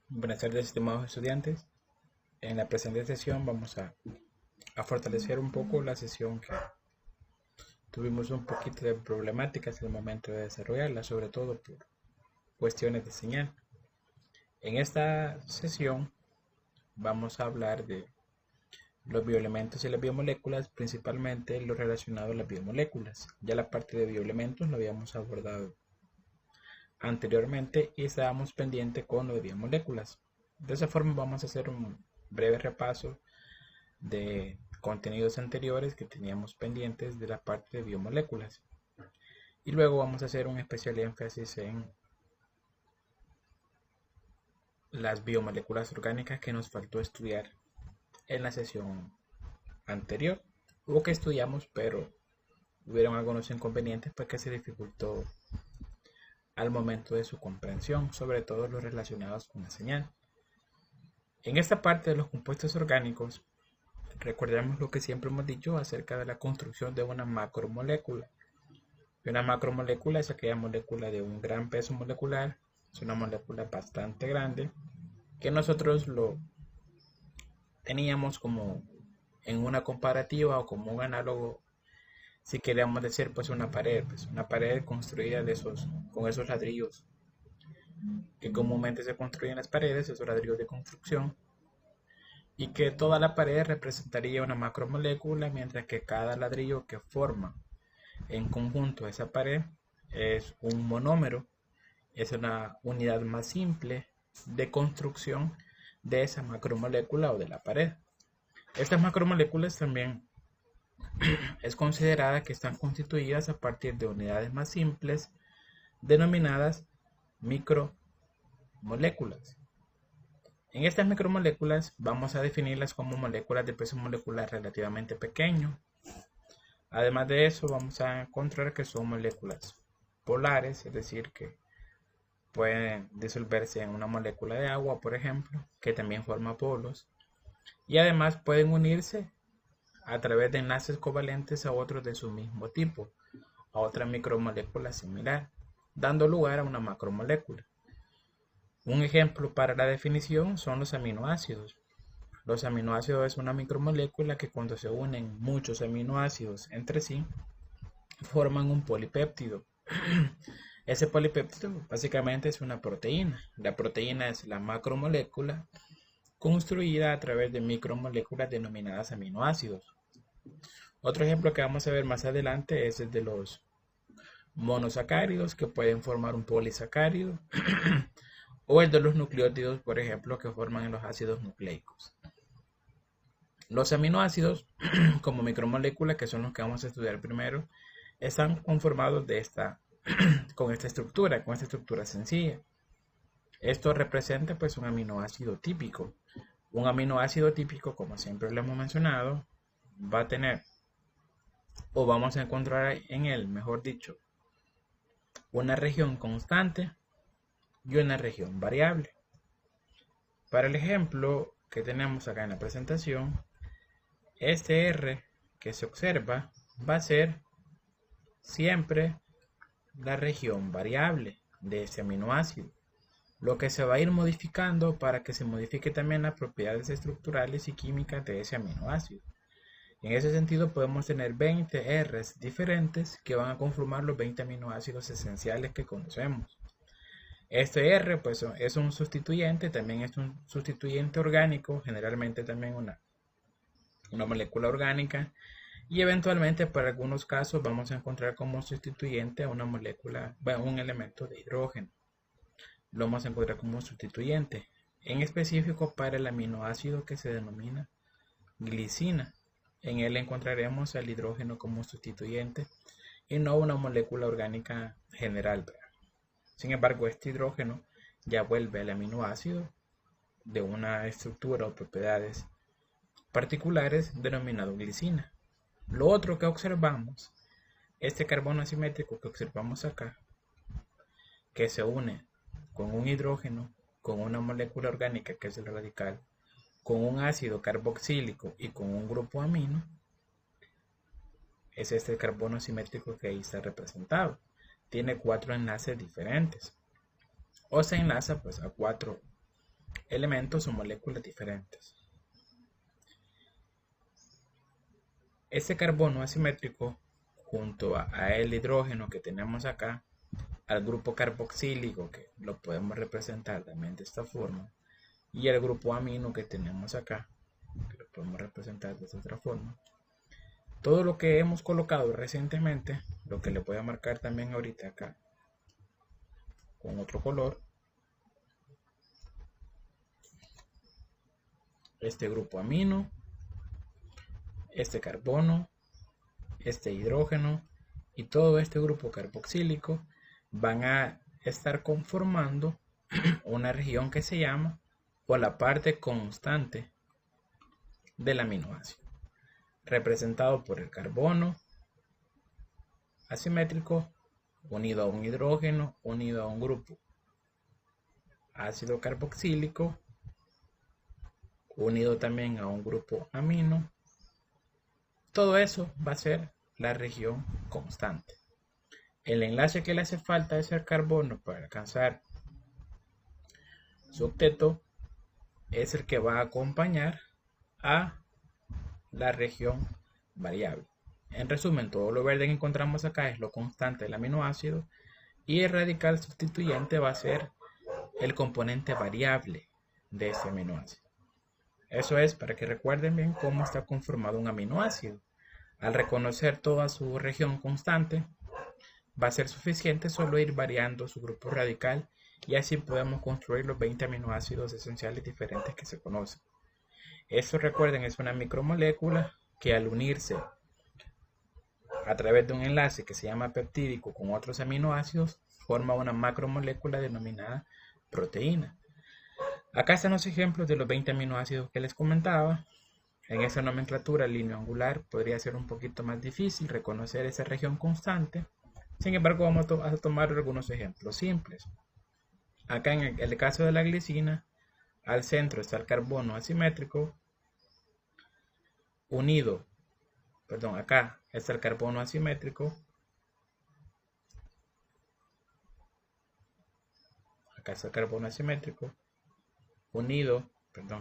Buenas tardes, estimados estudiantes. En la presente sesión vamos a fortalecer un poco la sesión que tuvimos un poquito de problemáticas en el momento de desarrollarla, sobre todo por cuestiones de señal. En esta sesión vamos a hablar de los bioelementos y las biomoléculas, principalmente lo relacionado a las biomoléculas. Ya la parte de bioelementos lo habíamos abordado anteriormente y estábamos pendientes con lo de biomoléculas. De esa forma vamos a hacer un breve repaso de contenidos anteriores que teníamos pendientes de la parte de biomoléculas. Y luego vamos a hacer un especial énfasis en las biomoléculas orgánicas que nos faltó estudiar en la sesión anterior, o que estudiamos, pero hubieron algunos inconvenientes porque se dificultó al momento de su comprensión, sobre todo los relacionados con la señal. En esta parte de los compuestos orgánicos, recordemos lo que siempre hemos dicho acerca de la construcción de una macromolécula. Y una macromolécula es aquella molécula de un gran peso molecular, es una molécula bastante grande, que nosotros lo teníamos como en una comparativa o como un análogo, si queríamos decir, pues una pared construida con esos ladrillos que comúnmente se construyen en las paredes, esos ladrillos de construcción, y que toda la pared representaría una macromolécula, mientras que cada ladrillo que forma en conjunto esa pared es un monómero, es una unidad más simple de construcción de esa macromolécula o de la pared. Estas macromoléculas también es considerada que están constituidas a partir de unidades más simples denominadas micromoléculas. En estas micromoléculas vamos a definirlas como moléculas de peso molecular relativamente pequeño. Además de eso, vamos a encontrar que son moléculas polares, es decir, que pueden disolverse en una molécula de agua, por ejemplo, que también forma polos, y además pueden unirse a través de enlaces covalentes a otros de su mismo tipo, a otra micromolécula similar, dando lugar a una macromolécula. Un ejemplo para la definición son los aminoácidos. Los aminoácidos es una micromolécula que cuando se unen muchos aminoácidos entre sí, forman un polipéptido. Ese polipéptido básicamente es una proteína. La proteína es la macromolécula construida a través de micromoléculas denominadas aminoácidos. Otro ejemplo que vamos a ver más adelante es el de los monosacáridos, que pueden formar un polisacárido, o el de los nucleótidos, por ejemplo, que forman los ácidos nucleicos. Los aminoácidos, como micromoléculas, que son los que vamos a estudiar primero, están conformados con esta estructura sencilla. Esto representa pues un aminoácido típico. Un aminoácido típico, como siempre lo hemos mencionado, va a tener, o vamos a encontrar en él, mejor dicho, una región constante y una región variable. Para el ejemplo que tenemos acá en la presentación, este R que se observa va a ser siempre la región variable de este aminoácido, lo que se va a ir modificando para que se modifique también las propiedades estructurales y químicas de ese aminoácido. En ese sentido podemos tener 20 Rs diferentes que van a conformar los 20 aminoácidos esenciales que conocemos. Este R pues es un sustituyente, también es un sustituyente orgánico, generalmente también una molécula orgánica, y eventualmente para algunos casos vamos a encontrar como sustituyente a una molécula, bueno, un elemento de hidrógeno. Lo vamos a encontrar como sustituyente, en específico para el aminoácido que se denomina glicina. En él encontraremos al hidrógeno como sustituyente y no una molécula orgánica general. Sin embargo, este hidrógeno ya vuelve al aminoácido de una estructura o propiedades particulares denominado glicina. Lo otro que observamos, este carbono asimétrico que observamos acá, que se une con un hidrógeno, con una molécula orgánica que es el radical, con un ácido carboxílico y con un grupo amino, es este carbono simétrico que ahí está representado. Tiene 4 enlaces diferentes. O se enlaza pues a 4 elementos o moléculas diferentes. Este carbono asimétrico, junto a el hidrógeno que tenemos acá, al grupo carboxílico, que lo podemos representar también de esta forma, y el grupo amino que tenemos acá, que lo podemos representar de esta otra forma. Todo lo que hemos colocado recientemente, lo que le voy a marcar también ahorita acá, con otro color, este grupo amino, este carbono, este hidrógeno y todo este grupo carboxílico van a estar conformando una región que se llama o la parte constante del aminoácido, representado por el carbono asimétrico unido a un hidrógeno unido a un grupo ácido carboxílico unido también a un grupo amino. Todo eso va a ser la región constante. El enlace que le hace falta es el carbono para alcanzar su octeto es el que va a acompañar a la región variable. En resumen, todo lo verde que encontramos acá es lo constante del aminoácido y el radical sustituyente va a ser el componente variable de ese aminoácido. Eso es para que recuerden bien cómo está conformado un aminoácido. Al reconocer toda su región constante, va a ser suficiente solo ir variando su grupo radical y así podemos construir los 20 aminoácidos esenciales diferentes que se conocen. Esto, recuerden, es una micromolécula que al unirse a través de un enlace que se llama peptídico con otros aminoácidos, forma una macromolécula denominada proteína. Acá están los ejemplos de los 20 aminoácidos que les comentaba. En esa nomenclatura lineoangular podría ser un poquito más difícil reconocer esa región constante. Sin embargo, vamos a tomar algunos ejemplos simples. Acá en el caso de la glicina, al centro está el carbono asimétrico unido, acá está el carbono asimétrico, acá está el carbono asimétrico unido,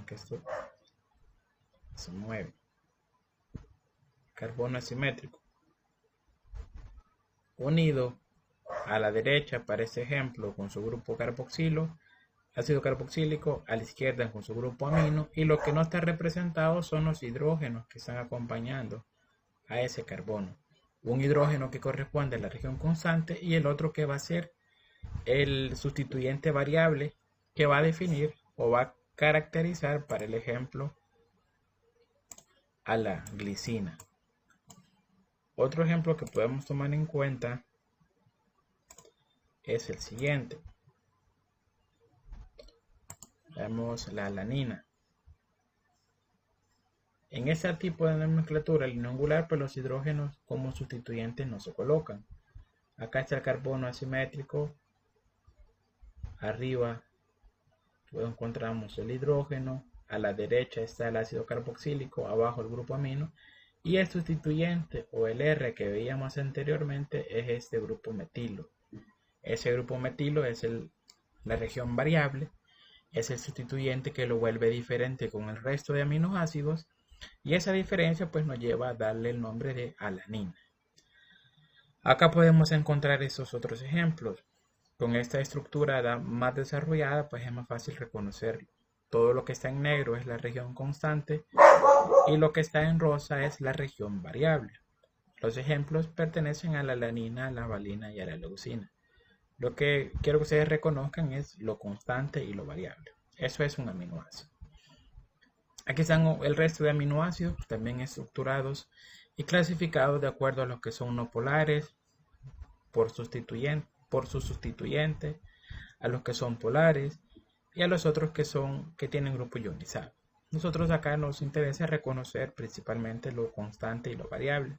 que esto se mueve, carbono asimétrico unido a la derecha para este ejemplo con su grupo carboxilo, ácido carboxílico, a la izquierda con su grupo amino, y lo que no está representado son los hidrógenos que están acompañando a ese carbono. Un hidrógeno que corresponde a la región constante y el otro que va a ser el sustituyente variable que va a definir o va a caracterizar para el ejemplo a la glicina. Otro ejemplo que podemos tomar en cuenta es el siguiente. Vemos la alanina. En este tipo de nomenclatura lineangular, pues los hidrógenos como sustituyentes no se colocan. Acá está el carbono asimétrico. Arriba encontramos el hidrógeno. A la derecha está el ácido carboxílico. Abajo el grupo amino. Y el sustituyente o el R que veíamos anteriormente es este grupo metilo. Ese grupo metilo es la región variable. Es el sustituyente que lo vuelve diferente con el resto de aminoácidos. Y esa diferencia pues nos lleva a darle el nombre de alanina. Acá podemos encontrar esos otros ejemplos. Con esta estructura más desarrollada pues es más fácil reconocerlo. Todo lo que está en negro es la región constante y lo que está en rosa es la región variable. Los ejemplos pertenecen a la alanina, a la valina y a la leucina. Lo que quiero que ustedes reconozcan es lo constante y lo variable. Eso es un aminoácido. Aquí están el resto de aminoácidos, también estructurados y clasificados de acuerdo a los que son no polares, por su sustituyente, a los que son polares y a los otros que tienen grupo ionizado. Nosotros acá nos interesa reconocer principalmente lo constante y lo variable,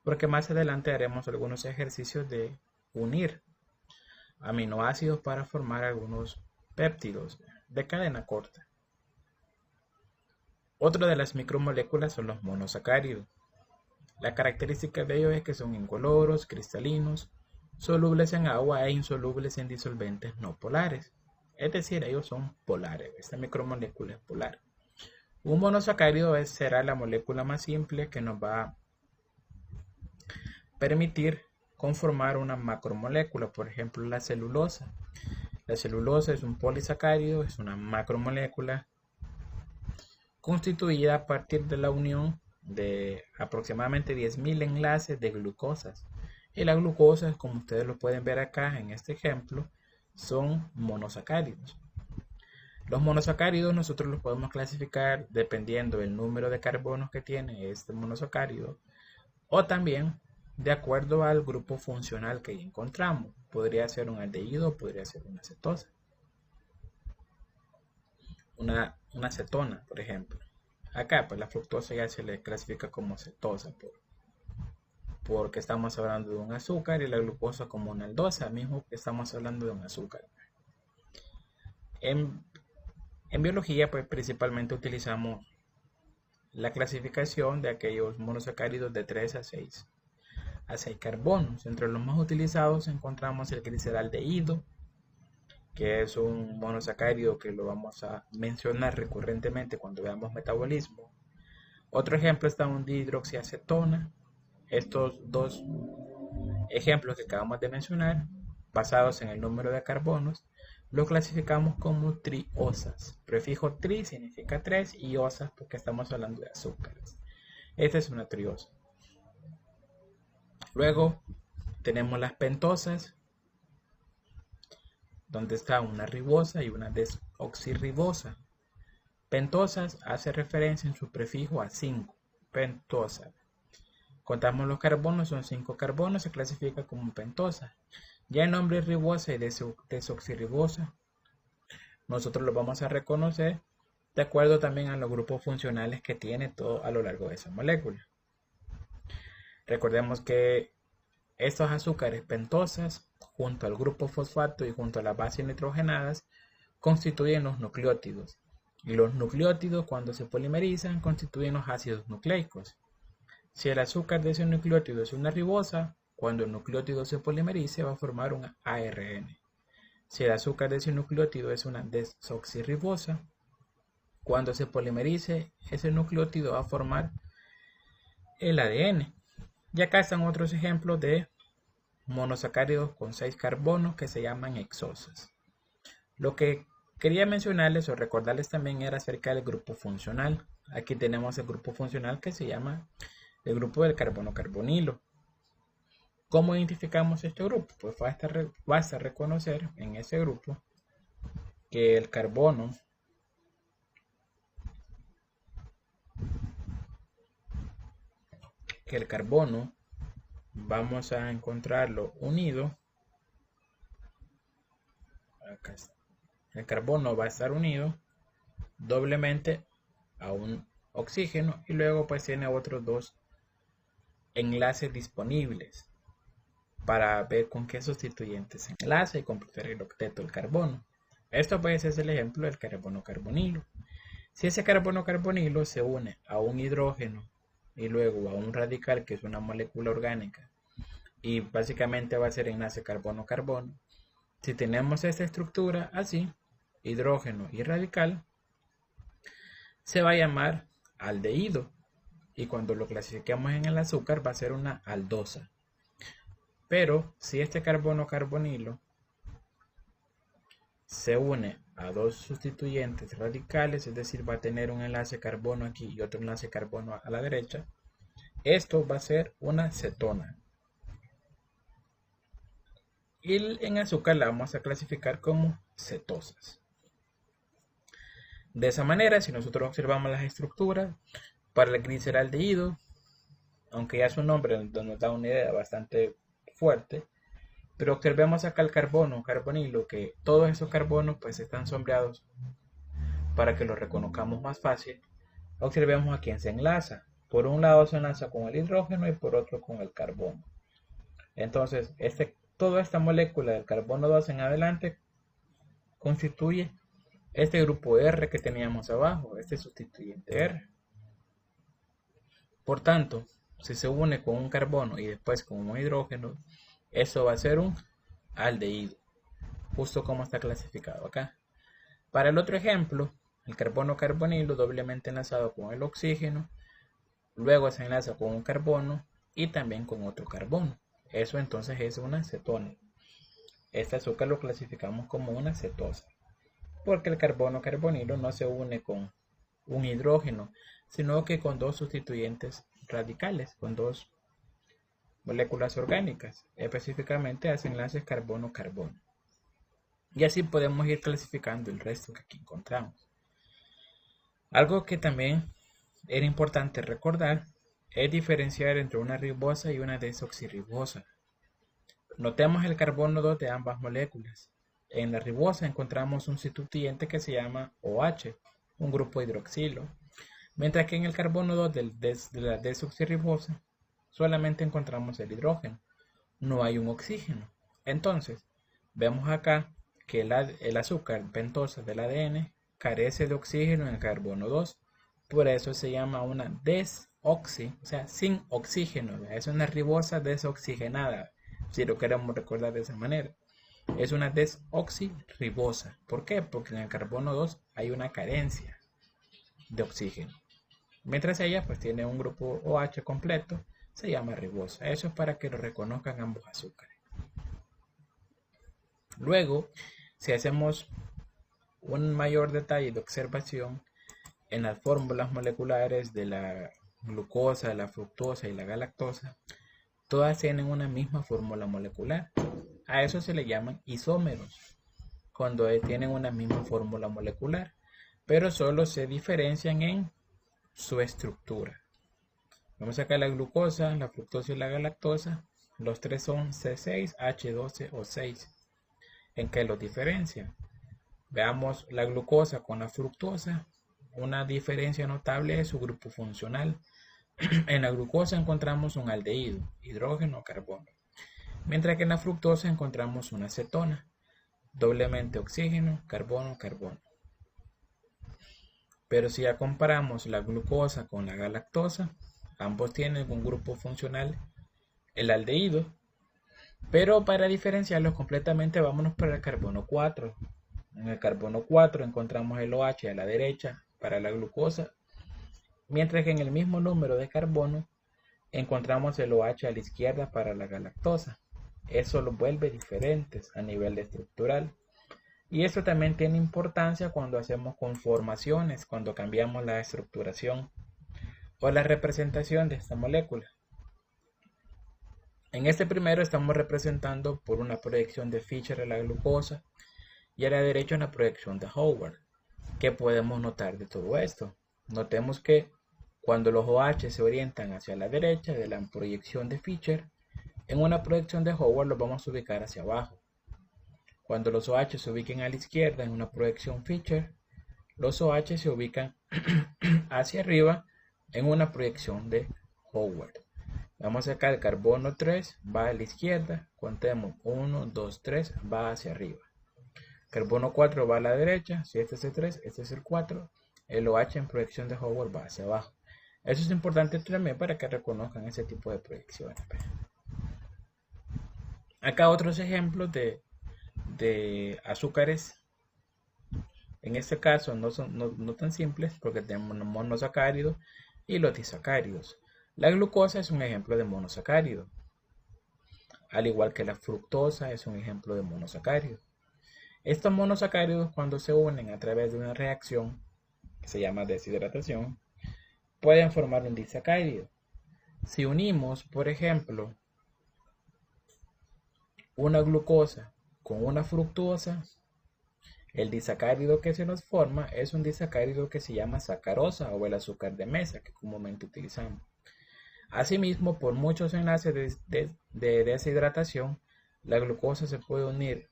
porque más adelante haremos algunos ejercicios de unir aminoácidos para formar algunos péptidos de cadena corta. Otra de las micromoléculas son los monosacáridos. La característica de ellos es que son incoloros, cristalinos, solubles en agua e insolubles en disolventes no polares. Es decir, ellos son polares. Esta micromolécula es polar. Un monosacárido será la molécula más simple que nos va a permitir conformar una macromolécula, por ejemplo la celulosa. La celulosa es un polisacárido, es una macromolécula constituida a partir de la unión de aproximadamente 10.000 enlaces de glucosas. Y las glucosas, como ustedes lo pueden ver acá en este ejemplo, son monosacáridos. Los monosacáridos nosotros los podemos clasificar dependiendo del número de carbonos que tiene este monosacárido o también de acuerdo al grupo funcional que encontramos. Podría ser un aldehído, podría ser una cetosa. Una cetona, por ejemplo. Acá pues la fructosa ya se le clasifica como cetosa porque estamos hablando de un azúcar y la glucosa como una aldosa, mismo que estamos hablando de un azúcar. En biología pues principalmente utilizamos la clasificación de aquellos monosacáridos de 3 a 6 carbonos. Entre los más utilizados encontramos el gliceraldehído, que es un monosacárido que lo vamos a mencionar recurrentemente cuando veamos metabolismo. Otro ejemplo está un dihidroxiacetona. Estos dos ejemplos que acabamos de mencionar, basados en el número de carbonos, lo clasificamos como triosas. Prefijo tri significa 3 y osas porque estamos hablando de azúcares. Esta es una triosa. Luego tenemos las pentosas, donde está una ribosa y una desoxirribosa. Pentosas hace referencia en su prefijo a 5, pentosa. Contamos los carbonos, son 5 carbonos, se clasifica como pentosa. Ya el nombre ribosa y desoxirribosa, nosotros lo vamos a reconocer de acuerdo también a los grupos funcionales que tiene todo a lo largo de esa molécula. Recordemos que estos azúcares pentosas, junto al grupo fosfato y junto a las bases nitrogenadas, constituyen los nucleótidos. Y los nucleótidos, cuando se polimerizan, constituyen los ácidos nucleicos. Si el azúcar de ese nucleótido es una ribosa, cuando el nucleótido se polimerice va a formar un ARN. Si el azúcar de ese nucleótido es una desoxirribosa, cuando se polimerice ese nucleótido va a formar el ADN. Y acá están otros ejemplos de monosacáridos con 6 carbonos que se llaman hexosas. Lo que quería mencionarles o recordarles también era acerca del grupo funcional. Aquí tenemos el grupo funcional que se llama el grupo del carbono carbonilo. ¿Cómo identificamos este grupo? Pues basta reconocer en ese grupo que el carbono vamos a encontrarlo unido. Acá está. El carbono va a estar unido doblemente a un oxígeno y luego pues tiene otros dos enlaces disponibles para ver con qué sustituyentes se enlaza y completar el octeto del carbono. Esto pues es el ejemplo del carbono carbonilo. Si ese carbono carbonilo se une a un hidrógeno y luego a un radical que es una molécula orgánica y básicamente va a ser enlace carbono-carbono, si tenemos esta estructura así, hidrógeno y radical, se va a llamar aldehído y cuando lo clasifiquemos en el azúcar va a ser una aldosa. Pero si este carbono carbonilo se une a dos sustituyentes radicales, es decir, va a tener un enlace carbono aquí y otro enlace carbono a la derecha, esto va a ser una cetona. Y en azúcar la vamos a clasificar como cetosas. De esa manera, si nosotros observamos las estructuras, para el gliceraldehído, aunque ya su nombre nos da una idea bastante fuerte, pero observemos acá el carbono, carbonilo, que todos esos carbonos pues están sombreados para que los reconozcamos más fácil. Observemos a quién se enlaza. Por un lado se enlaza con el hidrógeno y por otro con el carbono. Entonces, toda esta molécula del carbono 2 en adelante constituye este grupo R que teníamos abajo, este sustituyente R. Por tanto, si se une con un carbono y después con un hidrógeno, eso va a ser un aldehído, justo como está clasificado acá. Para el otro ejemplo, el carbono carbonilo doblemente enlazado con el oxígeno, luego se enlaza con un carbono y también con otro carbono. Eso entonces es una cetona. Este azúcar lo clasificamos como una cetosa, porque el carbono carbonilo no se une con un hidrógeno, sino que con dos sustituyentes radicales, con dos moléculas orgánicas, específicamente hace enlaces carbono-carbono. Y así podemos ir clasificando el resto que aquí encontramos. Algo que también era importante recordar es diferenciar entre una ribosa y una desoxirribosa. Notemos el carbono 2 de ambas moléculas. En la ribosa encontramos un sustituyente que se llama OH, un grupo hidroxilo, mientras que en el carbono 2 de la desoxirribosa solamente encontramos el hidrógeno, no hay un oxígeno. Entonces, vemos acá que el azúcar pentosa del ADN carece de oxígeno en el carbono 2, por eso se llama una desoxi, o sea, sin oxígeno. Es una ribosa desoxigenada, si lo queremos recordar de esa manera. Es una desoxirribosa. ¿Por qué? Porque en el carbono 2 hay una carencia de oxígeno. Mientras ella pues tiene un grupo OH completo, se llama ribosa. Eso es para que lo reconozcan ambos azúcares. Luego, si hacemos un mayor detalle de observación en las fórmulas moleculares de la glucosa, la fructosa y la galactosa, todas tienen una misma fórmula molecular. A eso se le llaman isómeros, cuando tienen una misma fórmula molecular, pero solo se diferencian en su estructura. Vamos a sacar la glucosa, la fructosa y la galactosa. Los tres son C6, H12 o 6. ¿En qué los diferencian? Veamos la glucosa con la fructosa. Una diferencia notable es su grupo funcional. En la glucosa encontramos un aldehído, hidrógeno o carbono, mientras que en la fructosa encontramos una cetona, doblemente oxígeno, carbono, carbono. Pero si ya comparamos la glucosa con la galactosa, ambos tienen un grupo funcional, el aldehído, pero para diferenciarlos completamente vámonos para el carbono 4. En el carbono 4 encontramos el OH a la derecha para la glucosa, mientras que en el mismo número de carbono encontramos el OH a la izquierda para la galactosa. Eso los vuelve diferentes a nivel estructural. Y esto también tiene importancia cuando hacemos conformaciones, cuando cambiamos la estructuración o la representación de esta molécula. En este primero estamos representando por una proyección de Fischer a la glucosa y a la derecha una proyección de Howard. ¿Qué podemos notar de todo esto? Notemos que cuando los OH se orientan hacia la derecha de la proyección de Fischer, en una proyección de Howard los vamos a ubicar hacia abajo. Cuando los OH se ubiquen a la izquierda en una proyección Fischer, los OH se ubican hacia arriba en una proyección de Howard. Vamos a sacar el carbono 3, va a la izquierda, contemos 1, 2, 3, va hacia arriba. Carbono 4 va a la derecha, si este es el 3, este es el 4, el OH en proyección de Howard va hacia abajo. Eso es importante también para que reconozcan ese tipo de proyecciones. Acá otros ejemplos de azúcares. En este caso no son no tan simples porque tenemos los monosacáridos y los disacáridos. La glucosa es un ejemplo de monosacárido, al igual que la fructosa es un ejemplo de monosacárido. Estos monosacáridos, cuando se unen a través de una reacción que se llama deshidratación, pueden formar un disacárido. Si unimos, por ejemplo, una glucosa con una fructosa, el disacárido que se nos forma es un disacárido que se llama sacarosa o el azúcar de mesa que comúnmente utilizamos. Asimismo, por muchos enlaces de deshidratación, la glucosa se puede unir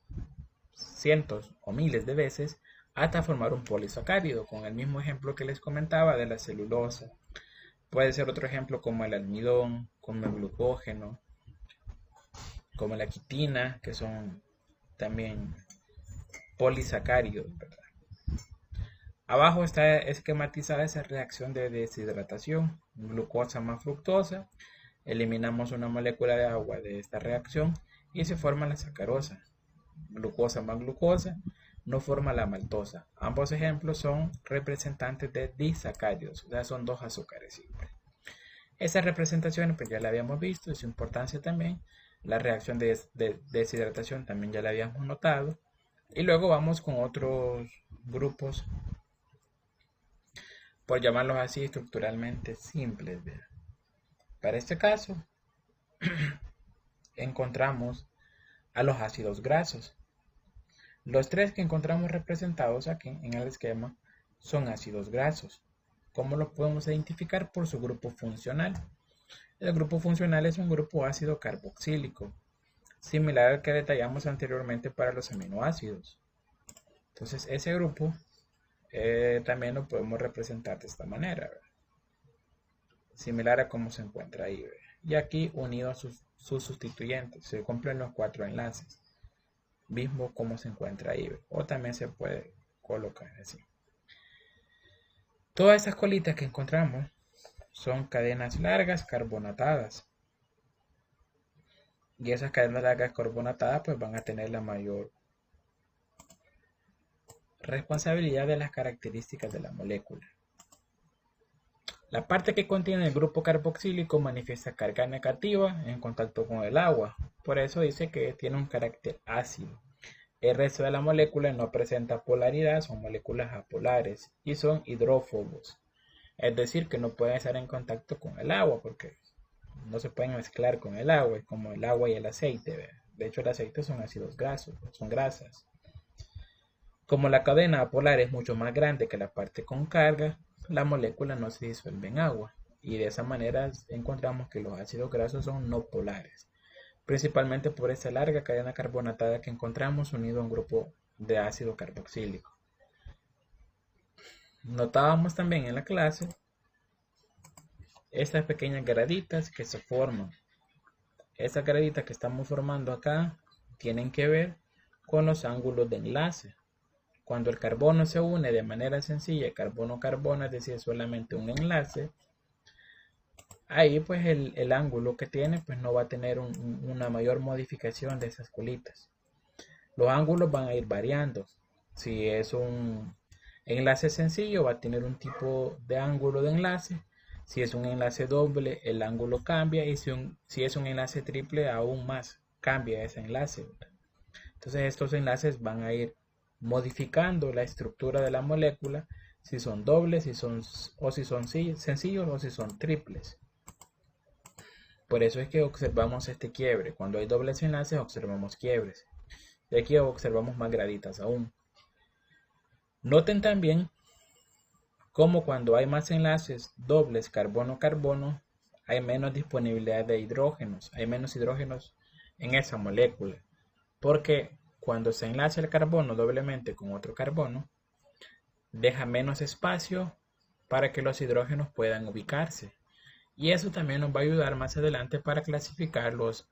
cientos o miles de veces hasta formar un polisacárido, con el mismo ejemplo que les comentaba de la celulosa. Puede ser otro ejemplo como el almidón, como el glucógeno, como la quitina, que son también polisacáridos, ¿verdad? Abajo está esquematizada esa reacción de deshidratación, glucosa más fructosa. Eliminamos una molécula de agua de esta reacción y se forma la sacarosa. Glucosa más glucosa, no forma la maltosa. Ambos ejemplos son representantes de disacáridos, o sea, son dos azúcares simples. Esa representación pues ya la habíamos visto y su importancia también. La reacción de deshidratación también ya la habíamos notado. Y luego vamos con otros grupos, por llamarlos así, estructuralmente simples. ¿Verdad? Para este caso, encontramos a los ácidos grasos. Los tres que encontramos representados aquí en el esquema son ácidos grasos. ¿Cómo los podemos identificar? Por su grupo funcional. El grupo funcional es un grupo ácido carboxílico, similar al que detallamos anteriormente para los aminoácidos. Entonces ese grupo también lo podemos representar de esta manera, ¿verdad? Similar a cómo se encuentra ahí, ¿verdad? Y aquí unido a sus sustituyentes, se cumplen los 4 enlaces, mismo como se encuentra ahí, ¿verdad? O también se puede colocar así. Todas esas colitas que encontramos son cadenas largas carbonatadas. Y esas cadenas largas carbonatadas pues van a tener la mayor responsabilidad de las características de la molécula. La parte que contiene el grupo carboxílico manifiesta carga negativa en contacto con el agua. Por eso dice que tiene un carácter ácido. El resto de la molécula no presenta polaridad, son moléculas apolares y son hidrófobos. Es decir, que no pueden estar en contacto con el agua porque no se pueden mezclar con el agua, es como el agua y el aceite. ¿Verdad? De hecho, el aceite son ácidos grasos, son grasas. Como la cadena apolar es mucho más grande que la parte con carga, la molécula no se disuelve en agua. Y de esa manera encontramos que los ácidos grasos son no polares. Principalmente por esa larga cadena carbonatada que encontramos unido a un grupo de ácido carboxílico. Notábamos también en la clase estas pequeñas graditas que se forman. Estas graditas que estamos formando acá tienen que ver con los ángulos de enlace. Cuando el carbono se une de manera sencilla, carbono-carbono, es decir, solamente un enlace, ahí pues el ángulo que tiene pues no va a tener una mayor modificación de esas colitas. Los ángulos van a ir variando. Si es un enlace sencillo va a tener un tipo de ángulo de enlace. Si es un enlace doble, el ángulo cambia. Y si es un enlace triple, aún más cambia ese enlace. Entonces estos enlaces van a ir modificando la estructura de la molécula, si son dobles, si son sencillos o si son triples. Por eso es que observamos este quiebre. Cuando hay dobles enlaces observamos quiebres. Y aquí observamos más graditas aún. Noten también cómo cuando hay más enlaces dobles carbono-carbono, hay menos disponibilidad de hidrógenos. Hay menos hidrógenos en esa molécula. Porque cuando se enlaza el carbono doblemente con otro carbono, deja menos espacio para que los hidrógenos puedan ubicarse. Y eso también nos va a ayudar más adelante para clasificarlos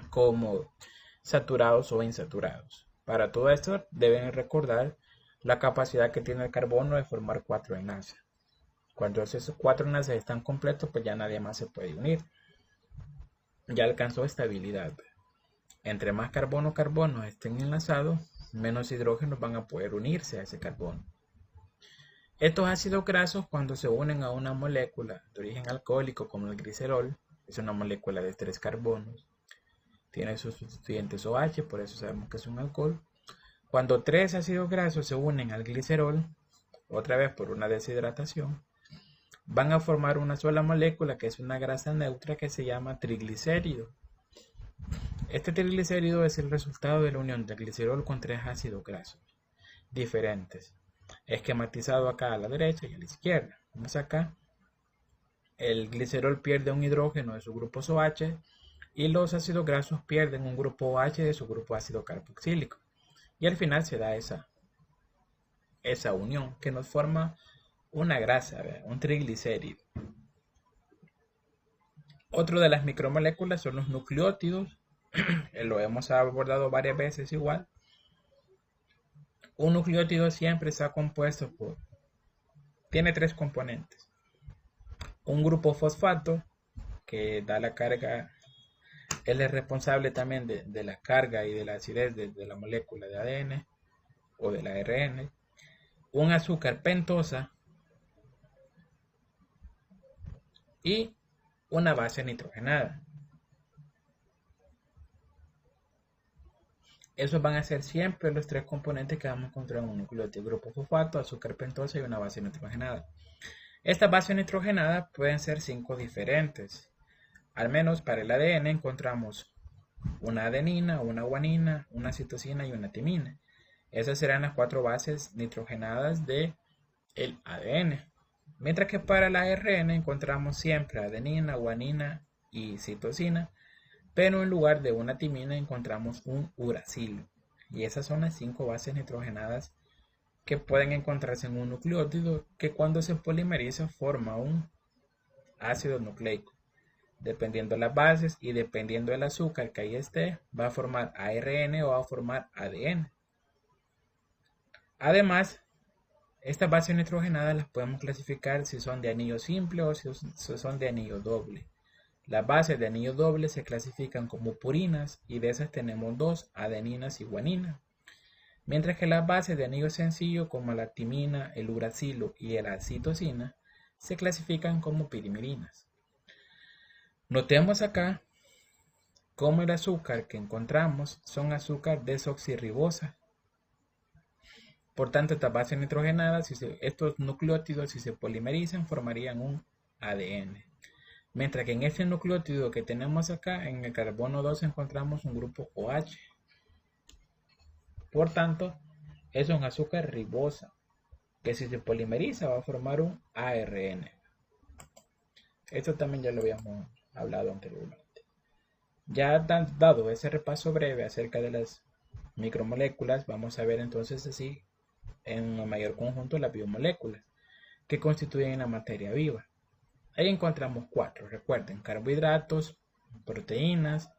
como saturados o insaturados. Para todo esto deben recordar la capacidad que tiene el carbono de formar 4 enlaces. Cuando esos 4 enlaces están completos, pues ya nadie más se puede unir. Ya alcanzó estabilidad. Entre más carbono estén enlazados, menos hidrógenos van a poder unirse a ese carbono. Estos ácidos grasos, cuando se unen a una molécula de origen alcohólico como el glicerol, es una molécula de 3 carbonos, tiene sus sustituyentes OH, por eso sabemos que es un alcohol. Cuando 3 ácidos grasos se unen al glicerol, otra vez por una deshidratación, van a formar una sola molécula que es una grasa neutra que se llama triglicérido. Este triglicérido es el resultado de la unión del glicerol con 3 ácidos grasos diferentes, esquematizado acá a la derecha y a la izquierda. Vamos acá, el glicerol pierde un hidrógeno de su grupo OH y los ácidos grasos pierden un grupo OH de su grupo ácido carboxílico. Y al final se da esa unión que nos forma una grasa, ¿verdad? Un triglicérido. Otro de las micromoléculas son los nucleótidos. Lo hemos abordado varias veces igual. Un nucleótido siempre está compuesto tiene 3 componentes. Un grupo fosfato que da la carga, él es responsable también de la carga y de la acidez de la molécula de ADN. o del ARN, un azúcar pentosa y una base nitrogenada. Esos van a ser siempre los tres componentes que vamos a encontrar en un nucleótido: grupo fosfato, azúcar pentosa y una base nitrogenada. Estas bases nitrogenadas pueden ser 5 diferentes. Al menos para el ADN encontramos una adenina, una guanina, una citosina y una timina. Esas serán las 4 bases nitrogenadas del ADN. Mientras que para el ARN encontramos siempre adenina, guanina y citosina, pero en lugar de una timina encontramos un uracilo. Y esas son las 5 bases nitrogenadas que pueden encontrarse en un nucleótido, que cuando se polimeriza forma un ácido nucleico. Dependiendo de las bases y dependiendo del azúcar que ahí esté, va a formar ARN o va a formar ADN. Además, estas bases nitrogenadas las podemos clasificar si son de anillo simple o si son de anillo doble. Las bases de anillo doble se clasifican como purinas y de esas tenemos 2, adeninas y guaninas. Mientras que las bases de anillo sencillo como la timina, el uracilo y la citosina se clasifican como pirimerinas. Notemos acá cómo el azúcar que encontramos son azúcar desoxirribosa. Por tanto, estas bases nitrogenadas, estos nucleótidos, si se polimerizan, formarían un ADN. Mientras que en este nucleótido que tenemos acá, en el carbono 2, encontramos un grupo OH. Por tanto, es un azúcar ribosa, que si se polimeriza va a formar un ARN. Esto también ya lo habíamos hablado anteriormente. Ya dado ese repaso breve acerca de las micromoléculas, vamos a ver entonces así en un mayor conjunto las biomoléculas que constituyen la materia viva. Ahí encontramos 4, recuerden: carbohidratos, proteínas,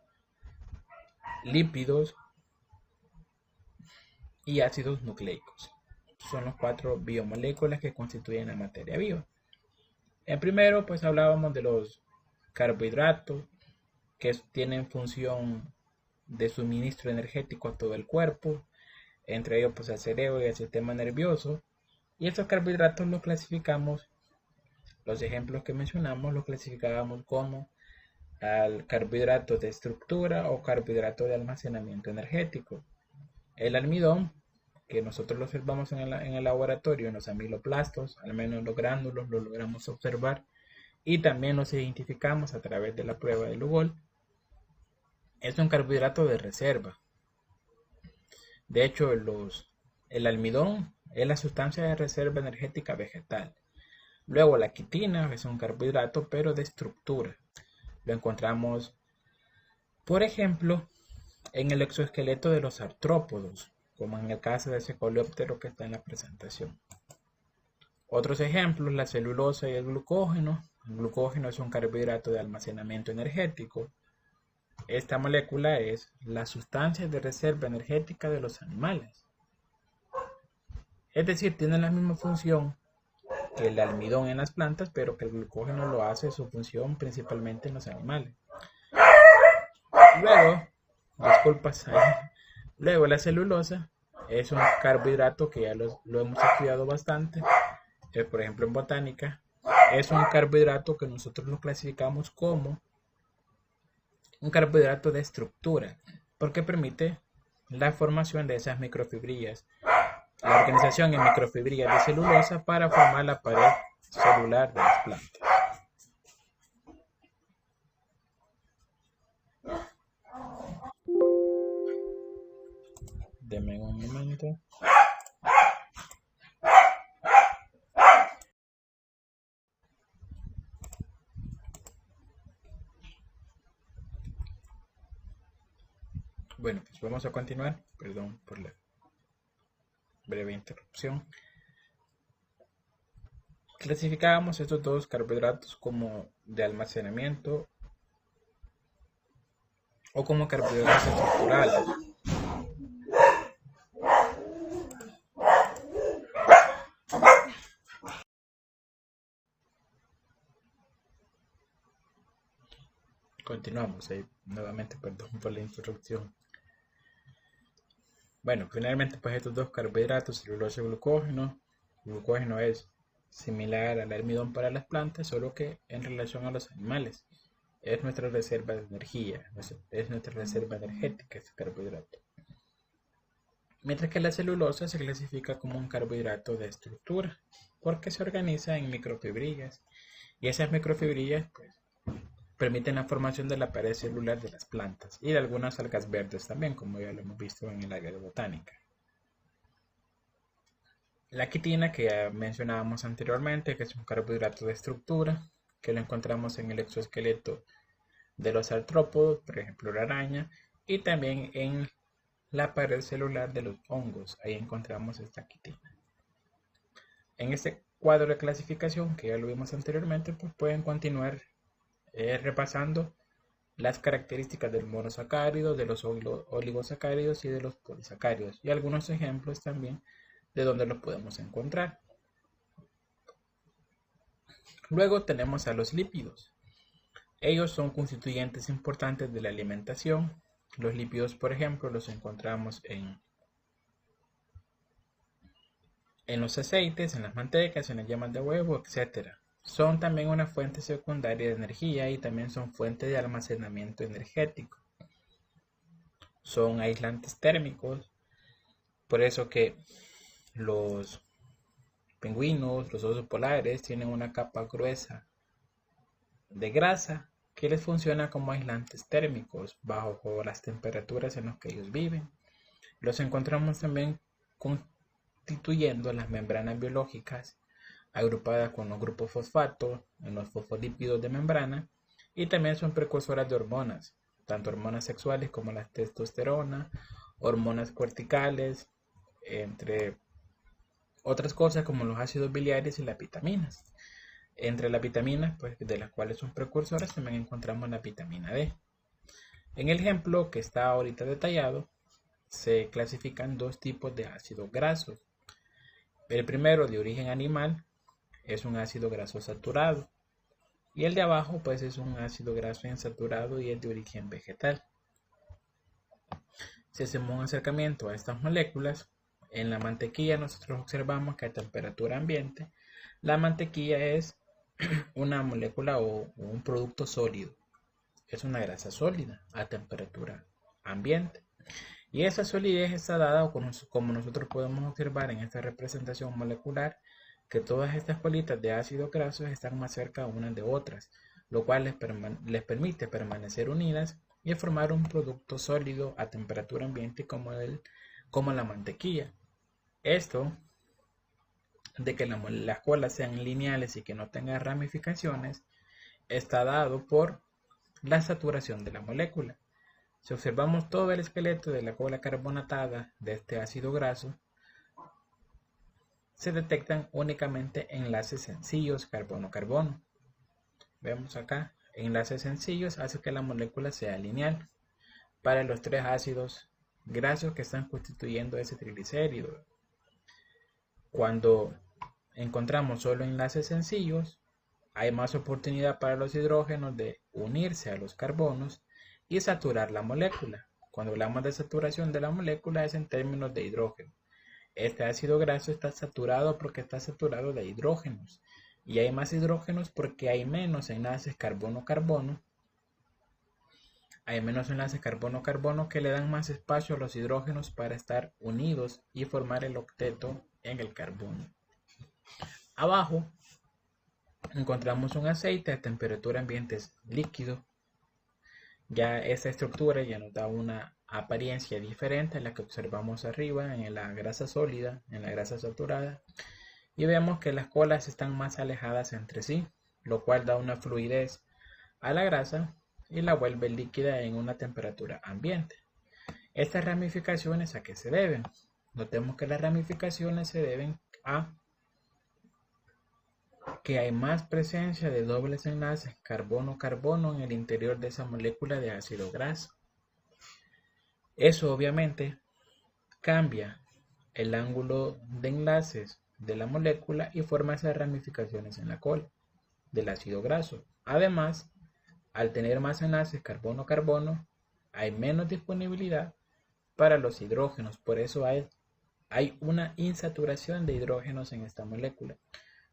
lípidos y ácidos nucleicos. Son los 4 biomoléculas que constituyen la materia viva. En primero, pues hablábamos de los carbohidratos, que tienen función de suministro energético a todo el cuerpo, entre ellos pues al cerebro y al sistema nervioso. Y estos carbohidratos los clasificamos, los ejemplos que mencionamos, los clasificábamos como al carbohidrato de estructura o carbohidrato de almacenamiento energético. El almidón, que nosotros lo observamos en el laboratorio, en los amiloplastos, al menos en los gránulos lo logramos observar, y también los identificamos a través de la prueba de Lugol, es un carbohidrato de reserva. De hecho, el almidón es la sustancia de reserva energética vegetal. Luego la quitina es un carbohidrato pero de estructura. Lo encontramos, por ejemplo, en el exoesqueleto de los artrópodos, como en el caso de ese coleóptero que está en la presentación. Otros ejemplos: la celulosa y el glucógeno. El glucógeno es un carbohidrato de almacenamiento energético. Esta molécula es la sustancia de reserva energética de los animales. Es decir, tiene la misma función que el almidón en las plantas, pero que el glucógeno lo hace su función principalmente en los animales. Luego la celulosa es un carbohidrato que ya lo hemos estudiado bastante, por ejemplo en botánica. Es un carbohidrato que nosotros lo clasificamos como un carbohidrato de estructura, porque permite la formación de esas microfibrillas, la organización en microfibrillas de celulosa para formar la pared celular de las plantas. Denme un momento. Bueno, pues vamos a continuar. Perdón por la breve interrupción. Clasificábamos estos dos carbohidratos como de almacenamiento o como carbohidratos estructurales. Continuamos nuevamente, perdón por la interrupción. Bueno, finalmente pues estos dos carbohidratos, celulosa y glucógeno, glucógeno es similar al almidón para las plantas, solo que en relación a los animales. Es nuestra reserva de energía, es nuestra reserva energética este carbohidrato. Mientras que la celulosa se clasifica como un carbohidrato de estructura, porque se organiza en microfibrillas, y esas microfibrillas pues, permiten la formación de la pared celular de las plantas y de algunas algas verdes también, como ya lo hemos visto en el área de botánica. La quitina, que ya mencionábamos anteriormente, que es un carbohidrato de estructura, que lo encontramos en el exoesqueleto de los artrópodos, por ejemplo la araña, y también en la pared celular de los hongos. Ahí encontramos esta quitina. En este cuadro de clasificación, que ya lo vimos anteriormente, pues pueden continuar repasando las características del monosacárido, de los oligosacáridos y de los polisacáridos, y algunos ejemplos también de donde los podemos encontrar. Luego tenemos a los lípidos. Ellos son constituyentes importantes de la alimentación. Los lípidos, por ejemplo, los encontramos en los aceites, en las mantecas, en las yemas de huevo, etc. Son también una fuente secundaria de energía y también son fuente de almacenamiento energético. Son aislantes térmicos, por eso que los pingüinos, los osos polares tienen una capa gruesa de grasa que les funciona como aislantes térmicos bajo las temperaturas en las que ellos viven. Los encontramos también constituyendo las membranas biológicas agrupadas con los grupos fosfato en los fosfolípidos de membrana, y también son precursoras de hormonas, tanto hormonas sexuales como la testosterona, hormonas corticales, entre otras cosas como los ácidos biliares y las vitaminas. Entre las vitaminas, pues, de las cuales son precursoras, también encontramos la vitamina D. En el ejemplo que está ahorita detallado, se clasifican dos tipos de ácidos grasos. El primero, de origen animal, es un ácido graso saturado, y el de abajo pues es un ácido graso insaturado y es de origen vegetal. Si hacemos un acercamiento a estas moléculas, en la mantequilla nosotros observamos que a temperatura ambiente la mantequilla es una molécula o un producto sólido, es una grasa sólida a temperatura ambiente, y esa solidez está dada como nosotros podemos observar en esta representación molecular, que todas estas bolitas de ácidos grasos están más cerca unas de otras, lo cual les permite permanecer unidas y formar un producto sólido a temperatura ambiente como la mantequilla. Esto de que las colas sean lineales y que no tengan ramificaciones está dado por la saturación de la molécula. Si observamos todo el esqueleto de la cola carbonatada de este ácido graso, se detectan únicamente enlaces sencillos carbono-carbono. Vemos acá, enlaces sencillos hace que la molécula sea lineal para los tres ácidos grasos que están constituyendo ese triglicérido. Cuando encontramos solo enlaces sencillos, hay más oportunidad para los hidrógenos de unirse a los carbonos y saturar la molécula. Cuando hablamos de saturación de la molécula es en términos de hidrógeno. Este ácido graso está saturado porque está saturado de hidrógenos, y hay más hidrógenos porque hay menos enlaces carbono-carbono. Hay menos enlaces carbono-carbono que le dan más espacio a los hidrógenos para estar unidos y formar el octeto en el carbono. Abajo encontramos un aceite a temperatura ambiente líquido. Ya esta estructura ya nos da una apariencia diferente a la que observamos arriba en la grasa sólida, en la grasa saturada, y vemos que las colas están más alejadas entre sí, lo cual da una fluidez a la grasa y la vuelve líquida en una temperatura ambiente. Estas ramificaciones, ¿a qué se deben? Notemos que las ramificaciones se deben a que hay más presencia de dobles enlaces carbono-carbono en el interior de esa molécula de ácido graso. Eso obviamente cambia el ángulo de enlaces de la molécula y forma esas ramificaciones en la cola del ácido graso. Además, al tener más enlaces carbono-carbono, hay menos disponibilidad para los hidrógenos. Por eso hay una insaturación de hidrógenos en esta molécula,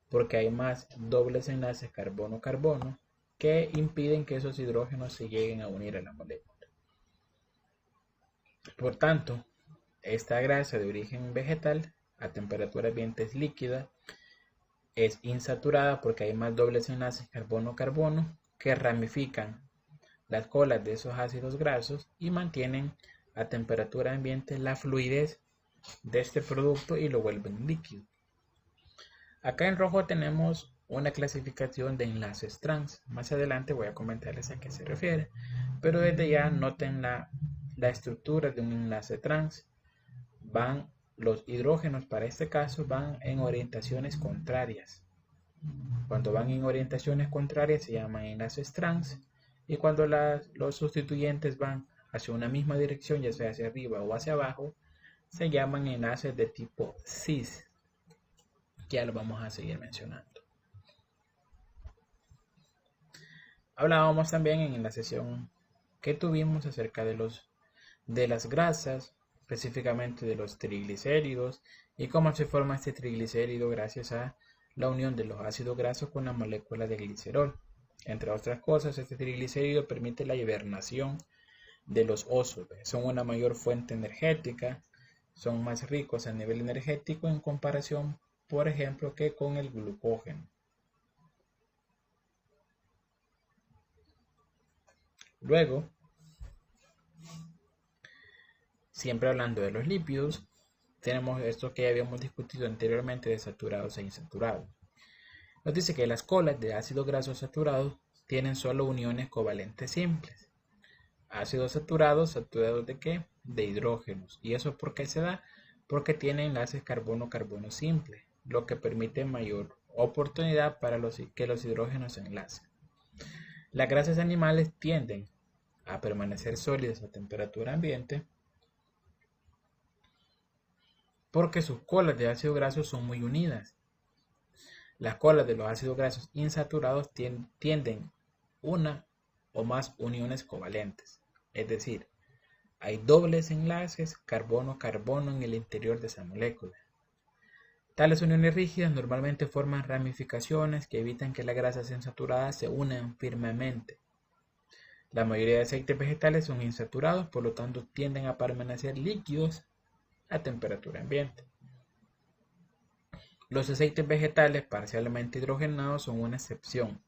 porque hay más dobles enlaces carbono-carbono que impiden que esos hidrógenos se lleguen a unir a la molécula. Por tanto, esta grasa de origen vegetal a temperatura ambiente es líquida, es insaturada porque hay más dobles enlaces carbono-carbono que ramifican las colas de esos ácidos grasos y mantienen a temperatura ambiente la fluidez de este producto y lo vuelven líquido. Acá en rojo tenemos una clasificación de enlaces trans. Más adelante voy a comentarles a qué se refiere, pero desde ya noten la estructura de un enlace trans. Los hidrógenos para este caso van en orientaciones contrarias. Cuando van en orientaciones contrarias se llaman enlaces trans, y cuando los sustituyentes van hacia una misma dirección, ya sea hacia arriba o hacia abajo, se llaman enlaces de tipo cis. Ya lo vamos a seguir mencionando. Hablábamos también en la sesión que tuvimos acerca de las grasas, específicamente de los triglicéridos, y cómo se forma este triglicérido gracias a la unión de los ácidos grasos con la molécula de glicerol. Entre otras cosas, este triglicérido permite la hibernación de los osos. Son una mayor fuente energética, son más ricos a nivel energético en comparación, por ejemplo, que con el glucógeno. Luego, siempre hablando de los lípidos, tenemos esto que ya habíamos discutido anteriormente de saturados e insaturados. Nos dice que las colas de ácidos grasos saturados tienen solo uniones covalentes simples. Ácidos saturados, ¿saturados de qué? De hidrógenos. ¿Y eso por qué se da? Porque tienen enlaces carbono-carbono simples, lo que permite mayor oportunidad para que los hidrógenos se enlacen. Las grasas animales tienden a permanecer sólidas a temperatura ambiente porque sus colas de ácidos grasos son muy unidas. Las colas de los ácidos grasos insaturados tienden una o más uniones covalentes, es decir, hay dobles enlaces carbono-carbono en el interior de esa molécula. Tales uniones rígidas normalmente forman ramificaciones que evitan que las grasas insaturadas se unan firmemente. La mayoría de aceites vegetales son insaturados, por lo tanto tienden a permanecer líquidos a temperatura ambiente. Los aceites vegetales parcialmente hidrogenados son una excepción.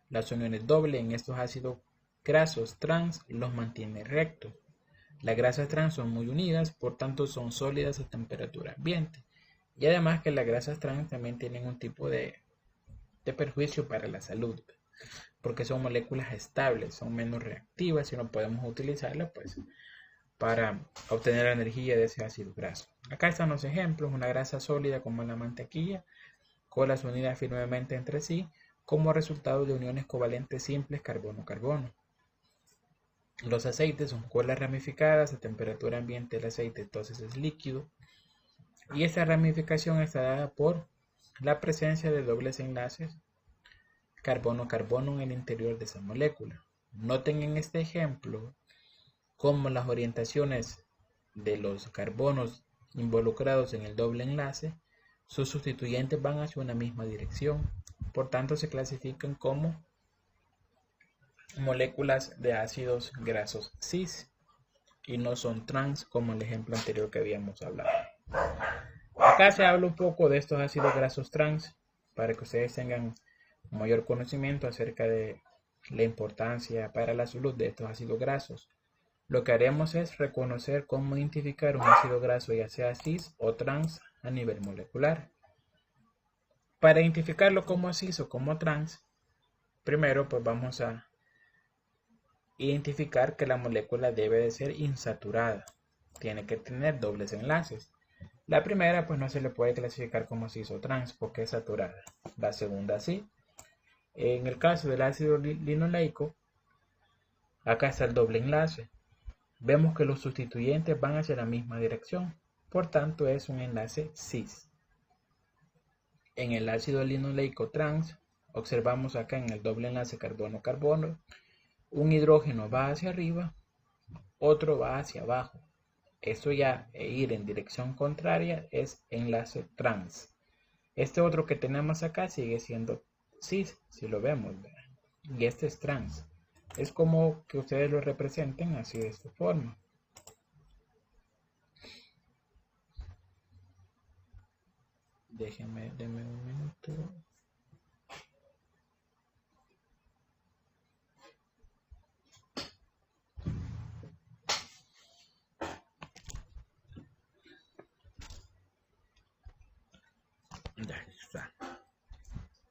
Las uniones dobles en estos ácidos grasos trans los mantienen rectos. Las grasas trans son muy unidas, por tanto son sólidas a temperatura ambiente. Y además que las grasas trans también tienen un tipo de perjuicio para la salud, porque son moléculas estables, son menos reactivas y no podemos utilizarlas pues para obtener la energía de ese ácido graso. Acá están los ejemplos: una grasa sólida como la mantequilla, colas unidas firmemente entre sí como resultado de uniones covalentes simples carbono-carbono. Los aceites son colas ramificadas a temperatura ambiente. El aceite entonces es líquido y esta ramificación está dada por la presencia de dobles enlaces carbono-carbono en el interior de esa molécula. Noten en este ejemplo cómo las orientaciones de los carbonos involucrados en el doble enlace, sus sustituyentes van hacia una misma dirección. Por tanto, se clasifican como moléculas de ácidos grasos cis y no son trans como el ejemplo anterior que habíamos hablado. Acá se habla un poco de estos ácidos grasos trans para que ustedes tengan mayor conocimiento acerca de la importancia para la salud de estos ácidos grasos. Lo que haremos es reconocer cómo identificar un ácido graso, ya sea cis o trans, a nivel molecular. Para identificarlo como cis o como trans, primero pues vamos a identificar que la molécula debe de ser insaturada. Tiene que tener dobles enlaces. La primera pues no se le puede clasificar como cis o trans porque es saturada. La segunda sí. En el caso del ácido linoleico, acá está el doble enlace. Vemos que los sustituyentes van hacia la misma dirección, por tanto es un enlace cis. En el ácido linoleico trans, observamos acá en el doble enlace carbono-carbono, un hidrógeno va hacia arriba, otro va hacia abajo. Esto ya ir en dirección contraria es enlace trans. Este otro que tenemos acá sigue siendo cis, si lo vemos, ¿verdad? Y este es trans. Es como que ustedes lo representen así de esta forma. Denme un minuto. Ya está.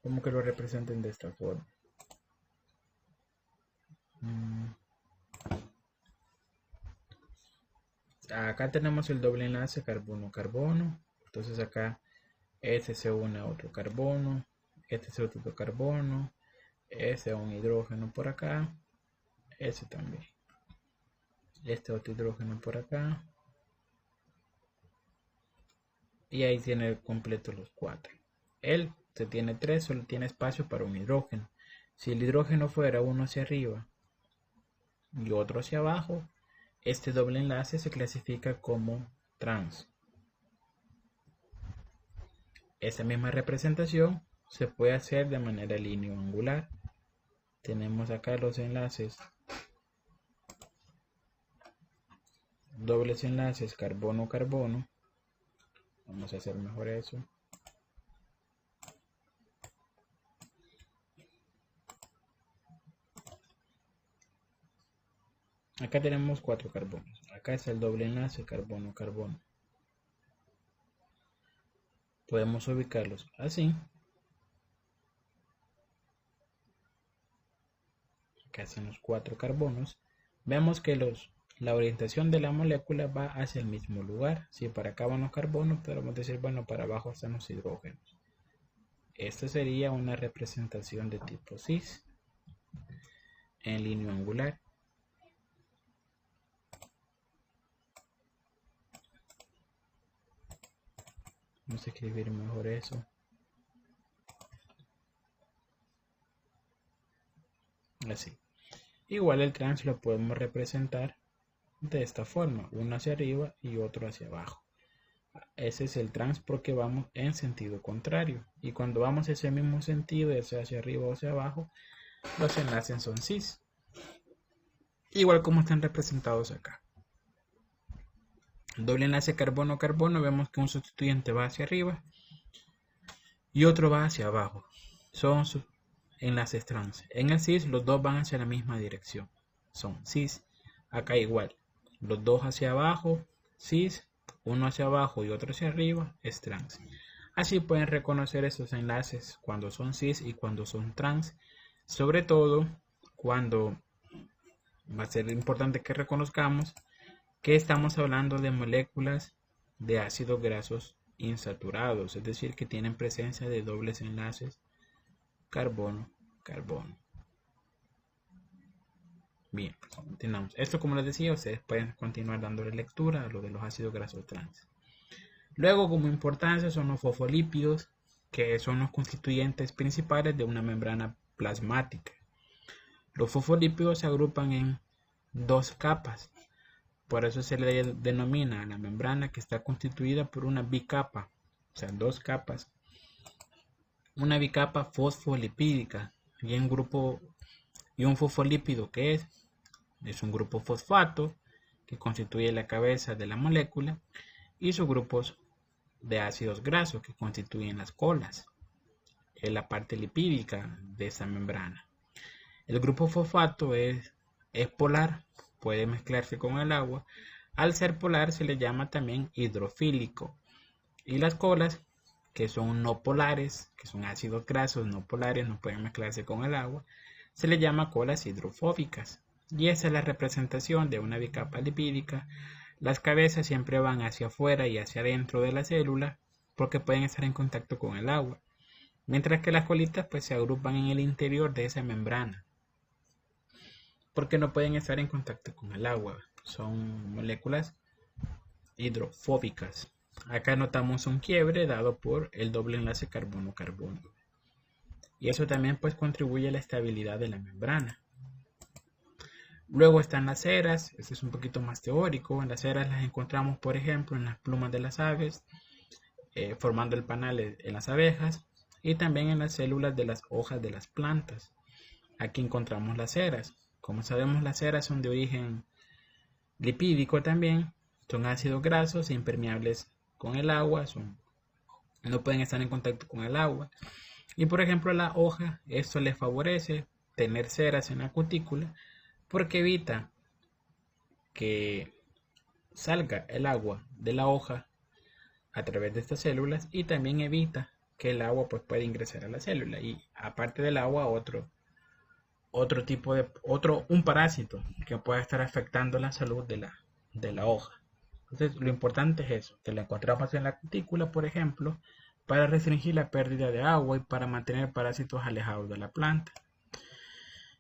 Como que lo representen de esta forma. Acá tenemos el doble enlace carbono-carbono. Entonces acá este se une a otro carbono, este es otro carbono, este a un hidrógeno por acá, este también, este otro hidrógeno por acá, y ahí tiene completo los 4. Él se tiene 3, solo tiene espacio para un hidrógeno. Si el hidrógeno fuera uno hacia arriba y otro hacia abajo, este doble enlace se clasifica como trans. Esta misma representación se puede hacer de manera lineoangular. Tenemos acá los enlaces, dobles enlaces carbono-carbono. Vamos a hacer mejor eso. Acá tenemos 4 carbonos. Acá es el doble enlace carbono-carbono. Podemos ubicarlos así. Acá están los 4 carbonos. Vemos que la orientación de la molécula va hacia el mismo lugar. Si para acá van los carbonos, podemos decir, bueno, para abajo están los hidrógenos. Esta sería una representación de tipo cis en línea angular. Vamos a escribir mejor eso. Así. Igual el trans lo podemos representar de esta forma, uno hacia arriba y otro hacia abajo. Ese es el trans porque vamos en sentido contrario. Y cuando vamos en ese mismo sentido, ya sea hacia arriba o hacia abajo, los enlaces son cis. Igual como están representados acá. El doble enlace carbono-carbono, vemos que un sustituyente va hacia arriba y otro va hacia abajo. Son enlaces trans. En el cis los dos van hacia la misma dirección. Son cis. Acá igual. Los dos hacia abajo, cis. Uno hacia abajo y otro hacia arriba es trans. Así pueden reconocer estos enlaces cuando son cis y cuando son trans. Sobre todo cuando va a ser importante que reconozcamos que estamos hablando de moléculas de ácidos grasos insaturados, es decir, que tienen presencia de dobles enlaces carbono-carbono. Bien, pues continuamos. Esto, como les decía, ustedes pueden continuar dándole lectura a lo de los ácidos grasos trans. Luego, como importancia, son los fosfolípidos, que son los constituyentes principales de una membrana plasmática. Los fosfolípidos se agrupan en 2 capas. Por eso se le denomina a la membrana que está constituida por una bicapa, o sea, 2 capas. Una bicapa fosfolipídica y un fosfolípido que es un grupo fosfato que constituye la cabeza de la molécula y sus grupos de ácidos grasos que constituyen las colas, en la parte lipídica de esa membrana. El grupo fosfato es polar, puede mezclarse con el agua. Al ser polar se le llama también hidrofílico. Y las colas, que son no polares, que son ácidos grasos no polares, no pueden mezclarse con el agua, se le llama colas hidrofóbicas. Y esa es la representación de una bicapa lipídica. Las cabezas siempre van hacia afuera y hacia adentro de la célula porque pueden estar en contacto con el agua, mientras que las colitas pues se agrupan en el interior de esa membrana porque no pueden estar en contacto con el agua, son moléculas hidrofóbicas. Acá notamos un quiebre dado por el doble enlace carbono-carbono y eso también pues contribuye a la estabilidad de la membrana. Luego están las ceras, este es un poquito más teórico. En las ceras las encontramos, por ejemplo, en las plumas de las aves, formando el panal en las abejas y también en las células de las hojas de las plantas. Aquí encontramos las ceras. Como sabemos, las ceras son de origen lipídico también, son ácidos grasos e impermeables con el agua, no pueden estar en contacto con el agua. Y por ejemplo, la hoja, esto le favorece tener ceras en la cutícula porque evita que salga el agua de la hoja a través de estas células y también evita que el agua pues pueda ingresar a la célula y aparte del agua un parásito que pueda estar afectando la salud de la hoja. Entonces lo importante es eso, que la encontramos en la cutícula, por ejemplo, para restringir la pérdida de agua y para mantener parásitos alejados de la planta.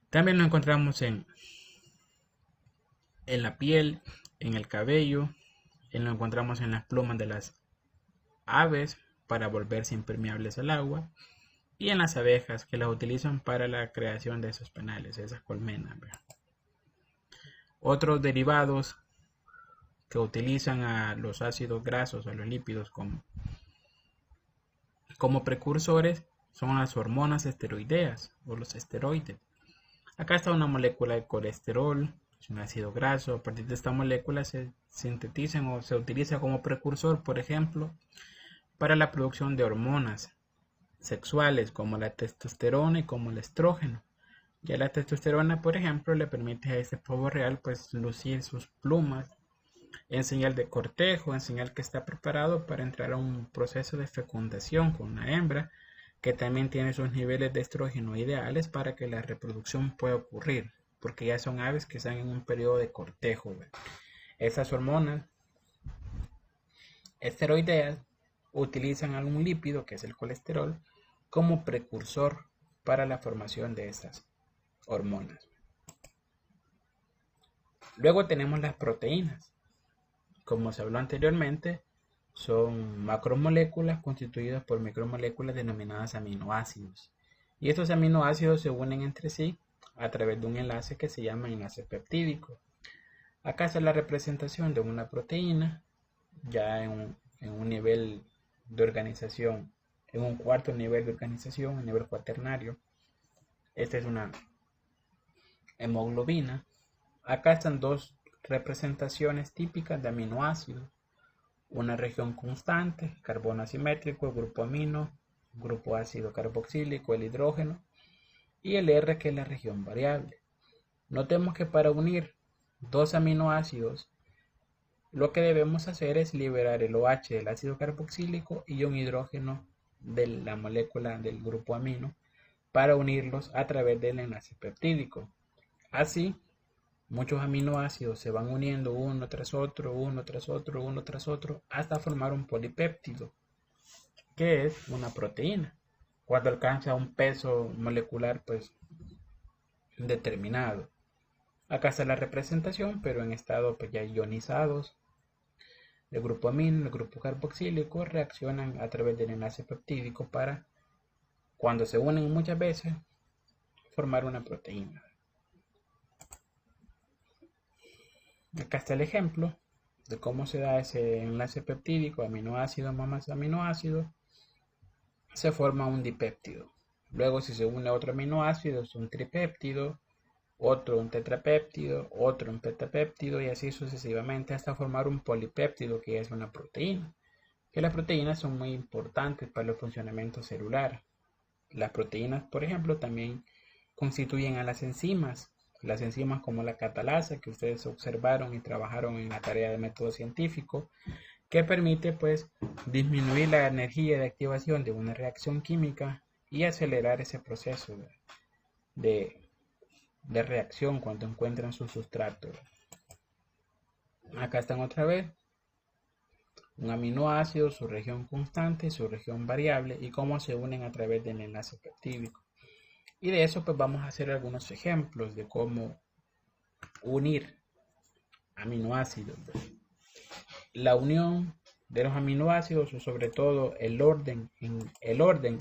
También lo encontramos en la piel, en el cabello, lo encontramos en las plumas de las aves para volverse impermeables al agua y en las abejas que las utilizan para la creación de esos panales, esas colmenas. Otros derivados que utilizan a los ácidos grasos, a los lípidos como precursores son las hormonas esteroideas o los esteroides. Acá está una molécula de colesterol, es un ácido graso. A partir de esta molécula se sintetizan o se utiliza como precursor, por ejemplo, para la producción de hormonas sexuales como la testosterona y como el estrógeno. Ya la testosterona, por ejemplo, le permite a este pavo real pues lucir sus plumas en señal de cortejo, en señal que está preparado para entrar a un proceso de fecundación con una hembra que también tiene sus niveles de estrógeno ideales para que la reproducción pueda ocurrir, porque ya son aves que están en un periodo de cortejo. Esas hormonas esteroideas utilizan algún lípido, que es el colesterol, como precursor para la formación de estas hormonas. Luego tenemos las proteínas. Como se habló anteriormente, son macromoléculas constituidas por micromoléculas denominadas aminoácidos. Y estos aminoácidos se unen entre sí a través de un enlace que se llama enlace peptídico. Acá está la representación de una proteína, ya en un nivel de organización, en un cuarto nivel de organización, a nivel cuaternario. Esta es una hemoglobina. Acá están dos representaciones típicas de aminoácidos. Una región constante, carbono asimétrico, el grupo amino, grupo ácido carboxílico, el hidrógeno, y el R, que es la región variable. Notemos que para unir dos aminoácidos, lo que debemos hacer es liberar el OH del ácido carboxílico y un hidrógeno de la molécula del grupo amino para unirlos a través del enlace peptídico. Así, muchos aminoácidos se van uniendo uno tras otro, uno tras otro, uno tras otro, hasta formar un polipéptido, que es una proteína, cuando alcanza un peso molecular pues determinado. Acá está la representación, pero en estado pues ya ionizados. El grupo amino y el grupo carboxílico reaccionan a través del enlace peptídico para, cuando se unen muchas veces, formar una proteína. Acá está el ejemplo de cómo se da ese enlace peptídico, aminoácido más aminoácido, se forma un dipéptido. Luego, si se une a otro aminoácido, es un tripéptido, otro un tetrapéptido, otro un pentapéptido y así sucesivamente hasta formar un polipéptido, que es una proteína. Que las proteínas son muy importantes para el funcionamiento celular. Las proteínas, por ejemplo, también constituyen a las enzimas como la catalasa, que ustedes observaron y trabajaron en la tarea de método científico, que permite pues disminuir la energía de activación de una reacción química y acelerar ese proceso de reacción cuando encuentran su sustrato. Acá están otra vez un aminoácido, su región constante, su región variable y cómo se unen a través del enlace peptídico. Y de eso pues vamos a hacer algunos ejemplos de cómo unir aminoácidos. La unión de los aminoácidos o sobre todo el orden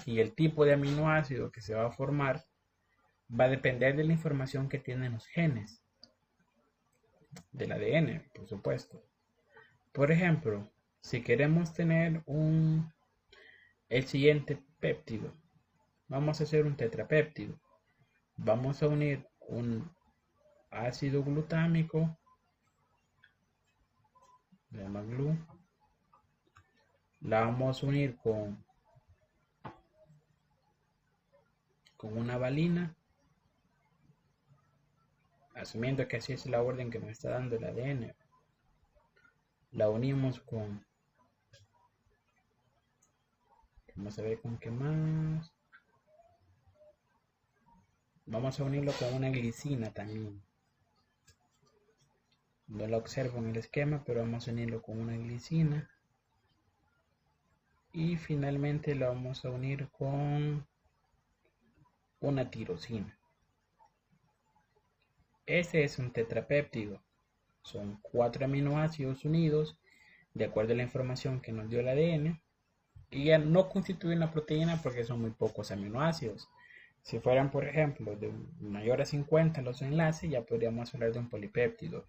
y el tipo de aminoácido que se va a formar va a depender de la información que tienen los genes. del ADN, por supuesto. Por ejemplo, si queremos tener el siguiente péptido, vamos a hacer un tetrapéptido. Vamos a unir un ácido glutámico, se llama GLU, la vamos a unir con una valina, asumiendo que así es la orden que nos está dando el ADN. La unimos vamos a ver con qué más. Vamos a unirlo con una glicina también. No lo observo en el esquema, pero vamos a unirlo con una glicina. Y finalmente lo vamos a unir con una tirosina. Este es un tetrapéptido. Son 4 aminoácidos unidos de acuerdo a la información que nos dio el ADN. Y ya no constituye una proteína porque son muy pocos aminoácidos. Si fueran, por ejemplo, de mayor a 50 los enlaces, ya podríamos hablar de un polipéptido.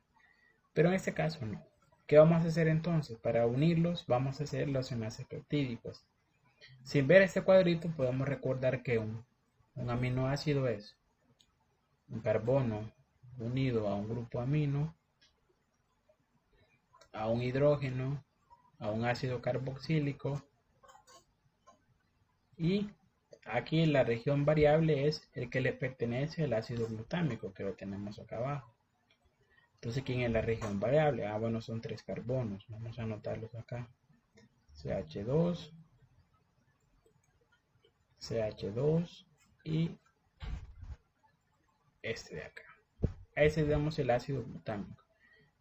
Pero en este caso no. ¿Qué vamos a hacer entonces? Para unirlos vamos a hacer los enlaces peptídicos. Sin ver este cuadrito podemos recordar que un aminoácido es un carbono unido a un grupo amino, a un hidrógeno, a un ácido carboxílico, y aquí la región variable es el que le pertenece al ácido glutámico, que lo tenemos acá abajo. Entonces, ¿quién es la región variable? Bueno, son 3 carbonos. Vamos a anotarlos acá. CH2, CH2 y este de acá. Ese es, digamos, el ácido glutámico.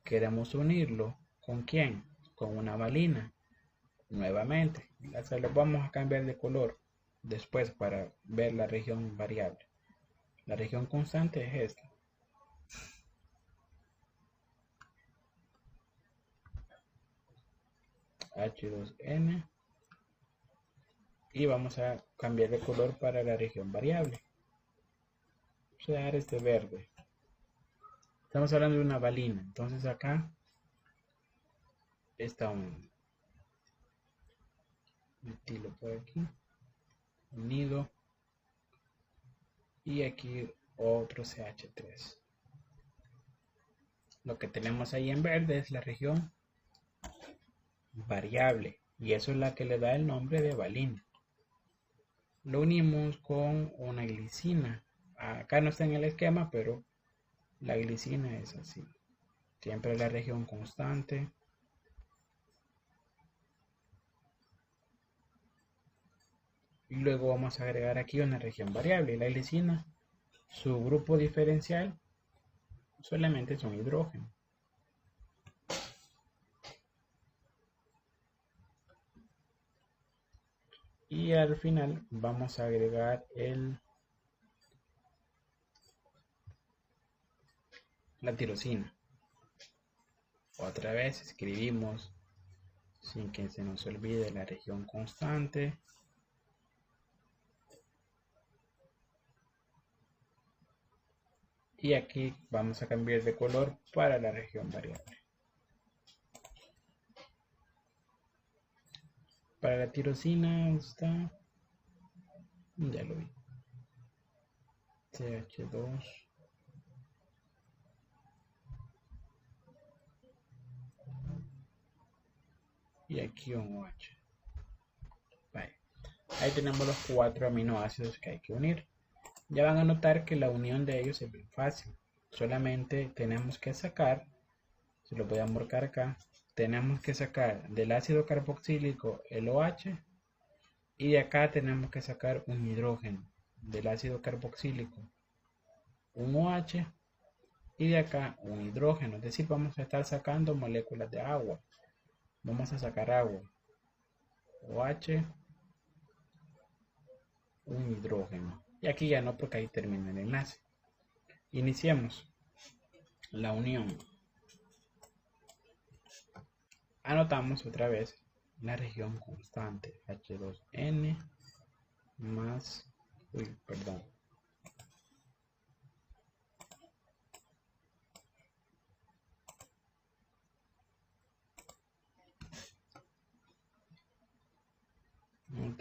Queremos unirlo ¿con quién? Con una valina. Nuevamente, lo vamos a cambiar de color después para ver la región variable. La región constante es esta. H2N. Y vamos a cambiar de color para la región variable. Vamos a dejar este verde. Estamos hablando de una valina. Entonces acá está un metilo por aquí, unido, y aquí otro CH3. Lo que tenemos ahí en verde es la región variable, y eso es la que le da el nombre de valina. Lo unimos con una glicina. Acá no está en el esquema, pero la glicina es así. Siempre la región constante. Y luego vamos a agregar aquí una región variable. La glicina, su grupo diferencial solamente es un hidrógeno. Y al final vamos a agregar la tirosina. Otra vez escribimos sin que se nos olvide la región constante. Y aquí vamos a cambiar de color para la región variable. Para la tirosina está, ya lo vi, CH2 y aquí un OH. Vale. Ahí tenemos los 4 aminoácidos que hay que unir. Ya van a notar que la unión de ellos es bien fácil. Solamente tenemos que sacar, se lo voy a marcar acá, tenemos que sacar del ácido carboxílico el OH, y de acá tenemos que sacar un hidrógeno del ácido carboxílico, un OH, y de acá un hidrógeno. Es decir, vamos a estar sacando moléculas de agua. Vamos a sacar agua, OH, un hidrógeno. Y aquí ya no, porque ahí termina el enlace. Iniciemos la unión. Anotamos otra vez la región constante, H2N más, perdón,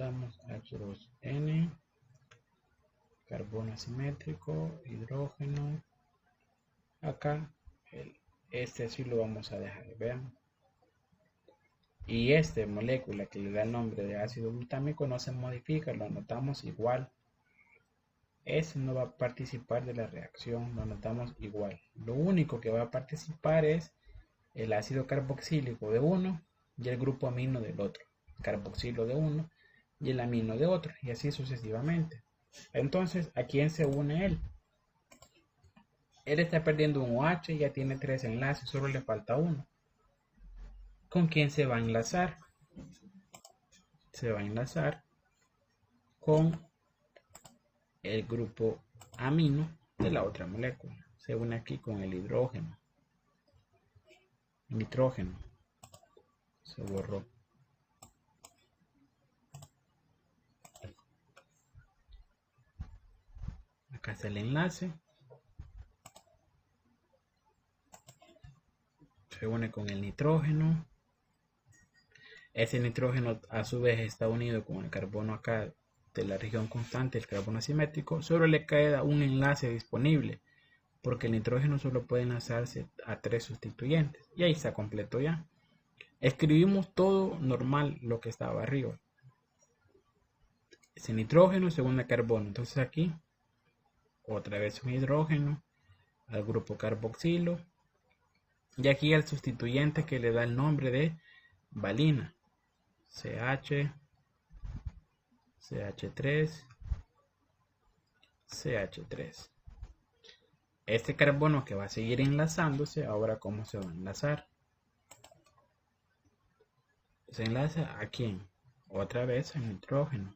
anotamos H2N, carbono asimétrico, hidrógeno. Acá, este sí lo vamos a dejar, vean. Y esta molécula que le da el nombre de ácido glutámico no se modifica, lo anotamos igual. Ese no va a participar de la reacción, lo anotamos igual. Lo único que va a participar es el ácido carboxílico de uno y el grupo amino del otro. Carboxilo de uno y el amino de otro, y así sucesivamente. Entonces, ¿a quién se une él? Él está perdiendo un OH y ya tiene 3 enlaces, solo le falta uno. ¿Con quién se va a enlazar? Se va a enlazar con el grupo amino de la otra molécula. Se une aquí con el hidrógeno. Nitrógeno. Se borró. Acá está el enlace. Se une con el nitrógeno. Ese nitrógeno a su vez está unido con el carbono acá de la región constante, el carbono asimétrico. Solo le queda un enlace disponible, porque el nitrógeno solo puede enlazarse a 3 sustituyentes. Y ahí está completo ya. Escribimos todo normal lo que estaba arriba. Ese nitrógeno se une a carbono. Entonces aquí, otra vez un hidrógeno al grupo carboxilo. Y aquí el sustituyente que le da el nombre de valina. CH, CH3, CH3. Este carbono que va a seguir enlazándose, ahora ¿cómo se va a enlazar? Se enlaza ¿a quién? Otra vez al nitrógeno.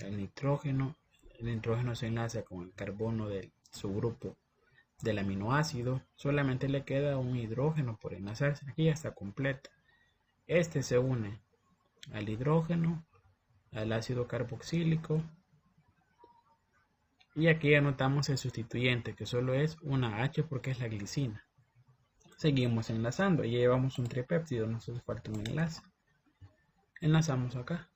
El nitrógeno se enlaza con el carbono de su grupo del aminoácido. Solamente le queda un hidrógeno por enlazarse. Aquí ya está completo. Este se une al hidrógeno, al ácido carboxílico. Y aquí anotamos el sustituyente, que solo es una H porque es la glicina. Seguimos enlazando. Ya llevamos un tripéptido, nos hace falta un enlace. Enlazamos acá.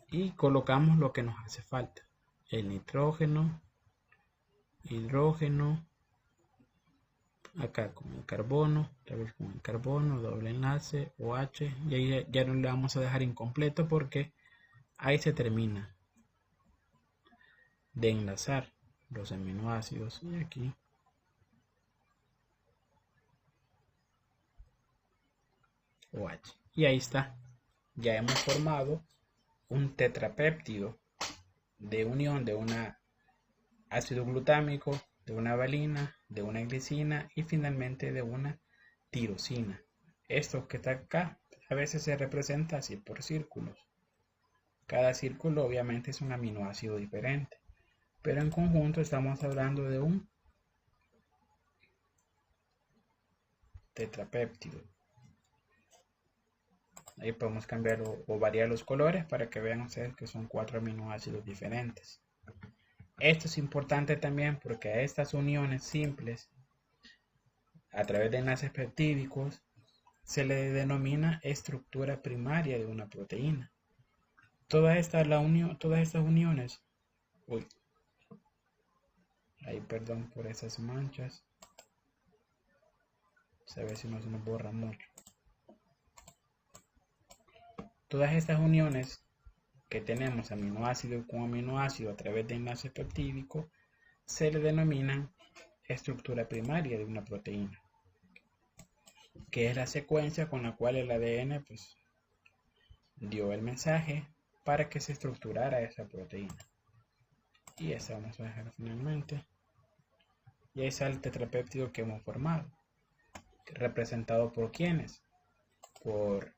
Y colocamos lo que nos hace falta. El nitrógeno, hidrógeno, acá con el carbono, otra vez con el carbono, doble enlace, OH, y ahí ya no le vamos a dejar incompleto porque ahí se termina de enlazar los aminoácidos. Y aquí OH. Y ahí está. Ya hemos formado un tetrapéptido de unión de un ácido glutámico, de una valina, de una glicina y finalmente de una tirosina. Esto que está acá a veces se representa así por círculos. Cada círculo obviamente es un aminoácido diferente, pero en conjunto estamos hablando de un tetrapéptido. Ahí podemos cambiar o variar los colores para que vean ustedes que son 4 aminoácidos diferentes. Esto es importante también porque a estas uniones simples, a través de enlaces peptídicos, se le denomina estructura primaria de una proteína. Todas estas uniones, perdón por esas manchas, a ver si no se nos borra mucho. Todas estas uniones que tenemos aminoácido con aminoácido a través de enlaces peptídicos se le denominan estructura primaria de una proteína, que es la secuencia con la cual el ADN dio el mensaje para que se estructurara esa proteína. Y esa vamos a dejar finalmente. Y ahí está el tetrapéptido que hemos formado, representado por ¿quiénes? Por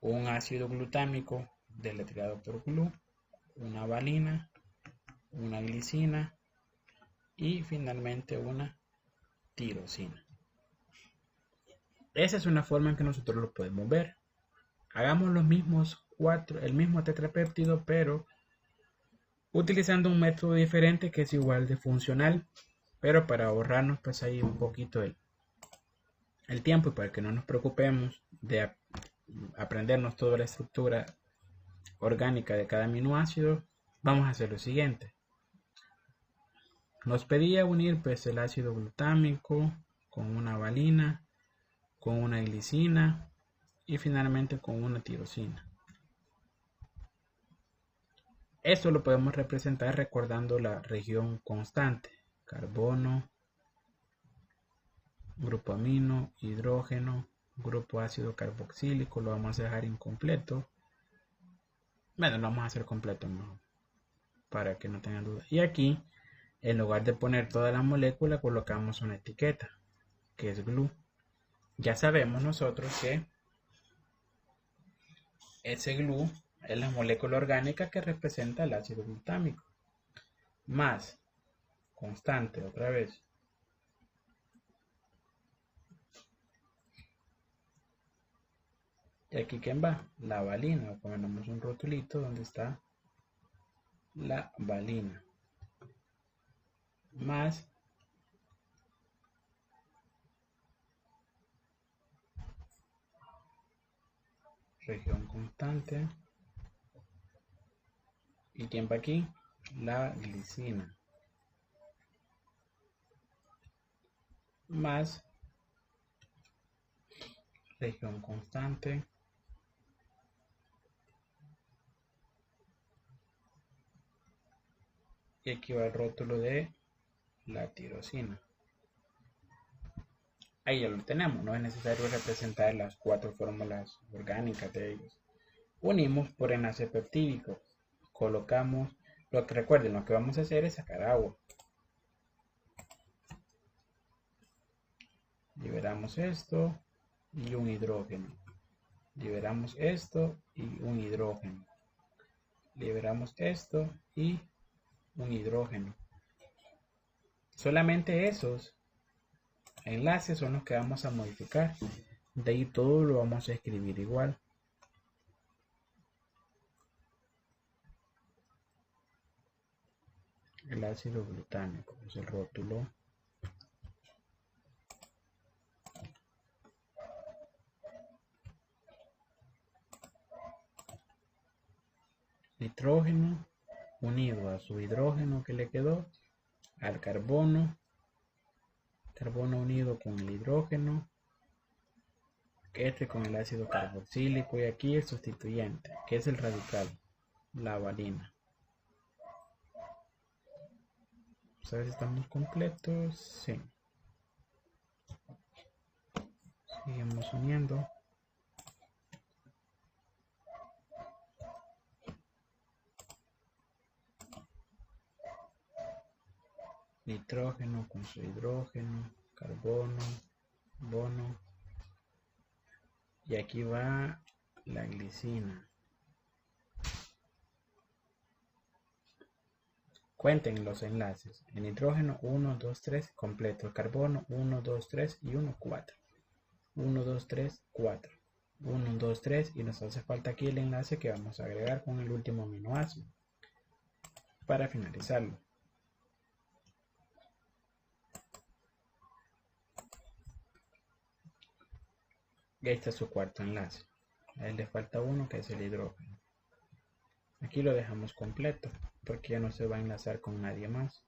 un ácido glutámico deletreado por glu, una valina, una glicina y finalmente una tirosina. Esa es una forma en que nosotros lo podemos ver. Hagamos los mismos el mismo tetrapéptido, pero utilizando un método diferente que es igual de funcional, pero para ahorrarnos ahí un poquito el tiempo y para que no nos preocupemos de aprendernos toda la estructura orgánica de cada aminoácido, vamos a hacer lo siguiente. Nos pedía unir pues el ácido glutámico con una valina, con una glicina y finalmente con una tirosina. Esto lo podemos representar recordando la región constante: carbono, grupo amino, hidrógeno, grupo ácido carboxílico. Lo vamos a dejar incompleto. Bueno, lo vamos a hacer completo, ¿no? Para que no tengan duda. Y aquí, en lugar de poner toda la molécula, colocamos una etiqueta, que es glue. Ya sabemos nosotros que ese glue es la molécula orgánica que representa el ácido glutámico. Más constante, otra vez. Y aquí, ¿quién va? La valina. Ponemos un rotulito donde está la valina. Más región constante. ¿Y quién va aquí? La glicina. Más región constante. Y aquí va el rótulo de la tirosina. Ahí ya lo tenemos, no es necesario representar las 4 fórmulas orgánicas de ellos. Unimos por enlace peptídico. Colocamos, recuerden, lo que vamos a hacer es sacar agua. Liberamos esto y un hidrógeno. Liberamos esto y un hidrógeno. Liberamos esto y un hidrógeno. Solamente esos enlaces son los que vamos a modificar. De ahí todo lo vamos a escribir igual. El ácido glutámico es el rótulo. Nitrógeno unido a su hidrógeno que le quedó, al carbono, carbono unido con el hidrógeno, este con el ácido carboxílico, y aquí el sustituyente, que es el radical, la valina. ¿Vamos a ver si estamos completos? Sí. Seguimos uniendo. Nitrógeno con su hidrógeno, carbono, bono. Y aquí va la glicina. Cuenten los enlaces. El nitrógeno 1, 2, 3 completo. El carbono 1, 2, 3 y 1, 4. 1, 2, 3, 4. 1, 2, 3 y nos hace falta aquí el enlace que vamos a agregar con el último aminoácido para finalizarlo. Y ahí está su cuarto enlace. A él le falta uno, que es el hidrógeno. Aquí lo dejamos completo porque ya no se va a enlazar con nadie más.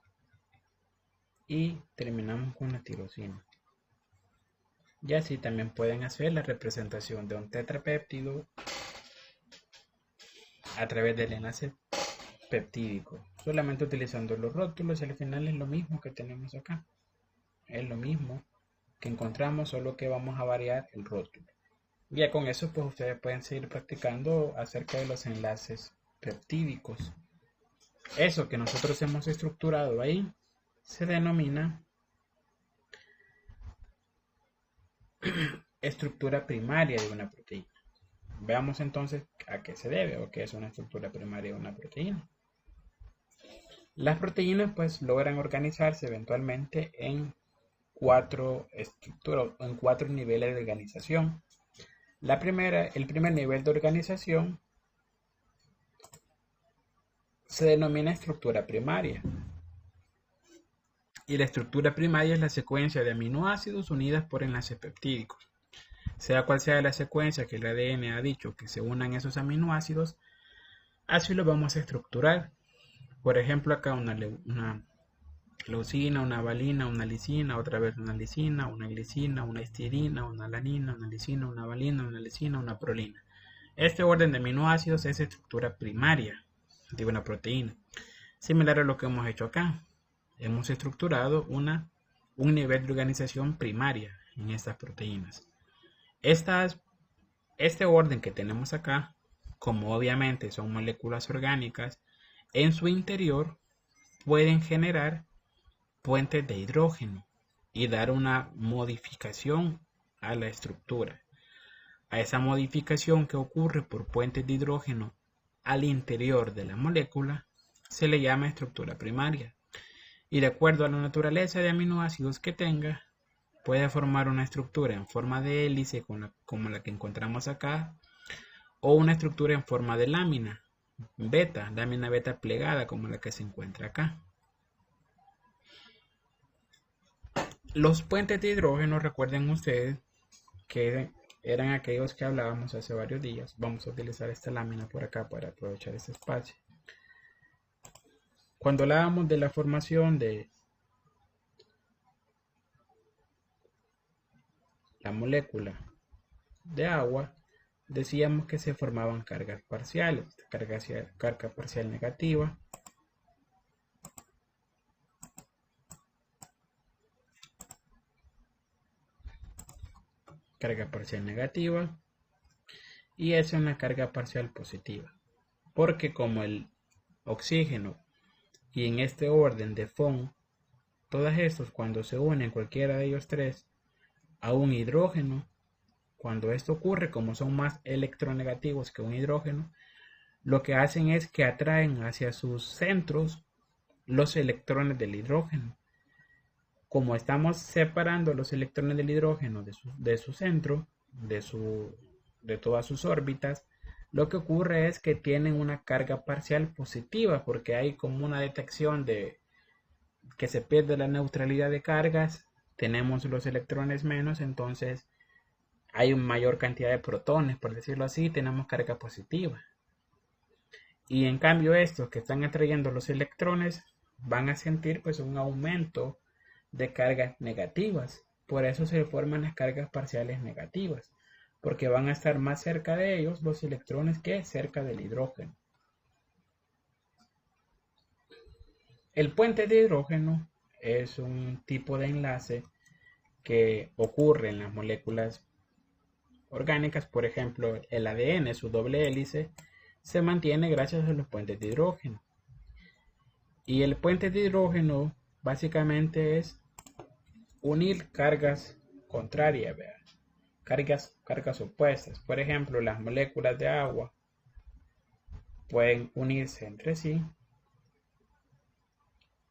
Y terminamos con la tirosina. Y así también pueden hacer la representación de un tetrapéptido a través del enlace peptídico, solamente utilizando los rótulos, y al final es lo mismo que tenemos acá. Es lo mismo que encontramos, solo que vamos a variar el rótulo. Ya con eso pues ustedes pueden seguir practicando acerca de los enlaces peptídicos. Eso que nosotros hemos estructurado ahí se denomina estructura primaria de una proteína. Veamos entonces a qué se debe o qué es una estructura primaria de una proteína. Las proteínas pues logran organizarse eventualmente en 4 estructuras, en 4 niveles de organización. El primer nivel de organización se denomina estructura primaria. Y la estructura primaria es la secuencia de aminoácidos unidas por enlaces peptídicos. Sea cual sea la secuencia que el ADN ha dicho que se unan esos aminoácidos, así lo vamos a estructurar. Por ejemplo, acá una leucina, una valina, una lisina, otra vez una lisina, una glicina, una histidina, una alanina, una lisina, una valina, una lisina, una prolina. Este orden de aminoácidos es estructura primaria de una proteína, similar a lo que hemos hecho acá. Hemos estructurado un nivel de organización primaria en estas proteínas. Este orden que tenemos acá, como obviamente son moléculas orgánicas, en su interior pueden generar puentes de hidrógeno y dar una modificación a la estructura. A esa modificación que ocurre por puentes de hidrógeno al interior de la molécula se le llama estructura primaria. Y de acuerdo a la naturaleza de aminoácidos que tenga, puede formar una estructura en forma de hélice como la que encontramos acá, o una estructura en forma de lámina beta plegada como la que se encuentra acá. Los puentes de hidrógeno, recuerden ustedes que eran aquellos que hablábamos hace varios días. Vamos a utilizar esta lámina por acá para aprovechar este espacio. Cuando hablábamos de la formación de la molécula de agua, decíamos que se formaban cargas parciales, carga parcial negativa, carga parcial negativa, y es una carga parcial positiva, porque como el oxígeno y en este orden de von, todos estos cuando se unen cualquiera de ellos tres a un hidrógeno, cuando esto ocurre, como son más electronegativos que un hidrógeno, lo que hacen es que atraen hacia sus centros los electrones del hidrógeno. Como estamos separando los electrones del hidrógeno de su centro, de todas sus órbitas, lo que ocurre es que tienen una carga parcial positiva, porque hay como una detección de que se pierde la neutralidad de cargas, tenemos los electrones menos, entonces hay una mayor cantidad de protones, por decirlo así, tenemos carga positiva. Y en cambio estos que están atrayendo los electrones van a sentir pues un aumento de cargas negativas. Por eso se forman las cargas parciales negativas, porque van a estar más cerca de ellos los electrones que cerca del hidrógeno. El puente de hidrógeno es un tipo de enlace que ocurre en las moléculas orgánicas. Por ejemplo, el ADN, su doble hélice, se mantiene gracias a los puentes de hidrógeno. Y el puente de hidrógeno básicamente es unir cargas contrarias, cargas opuestas. Por ejemplo, las moléculas de agua pueden unirse entre sí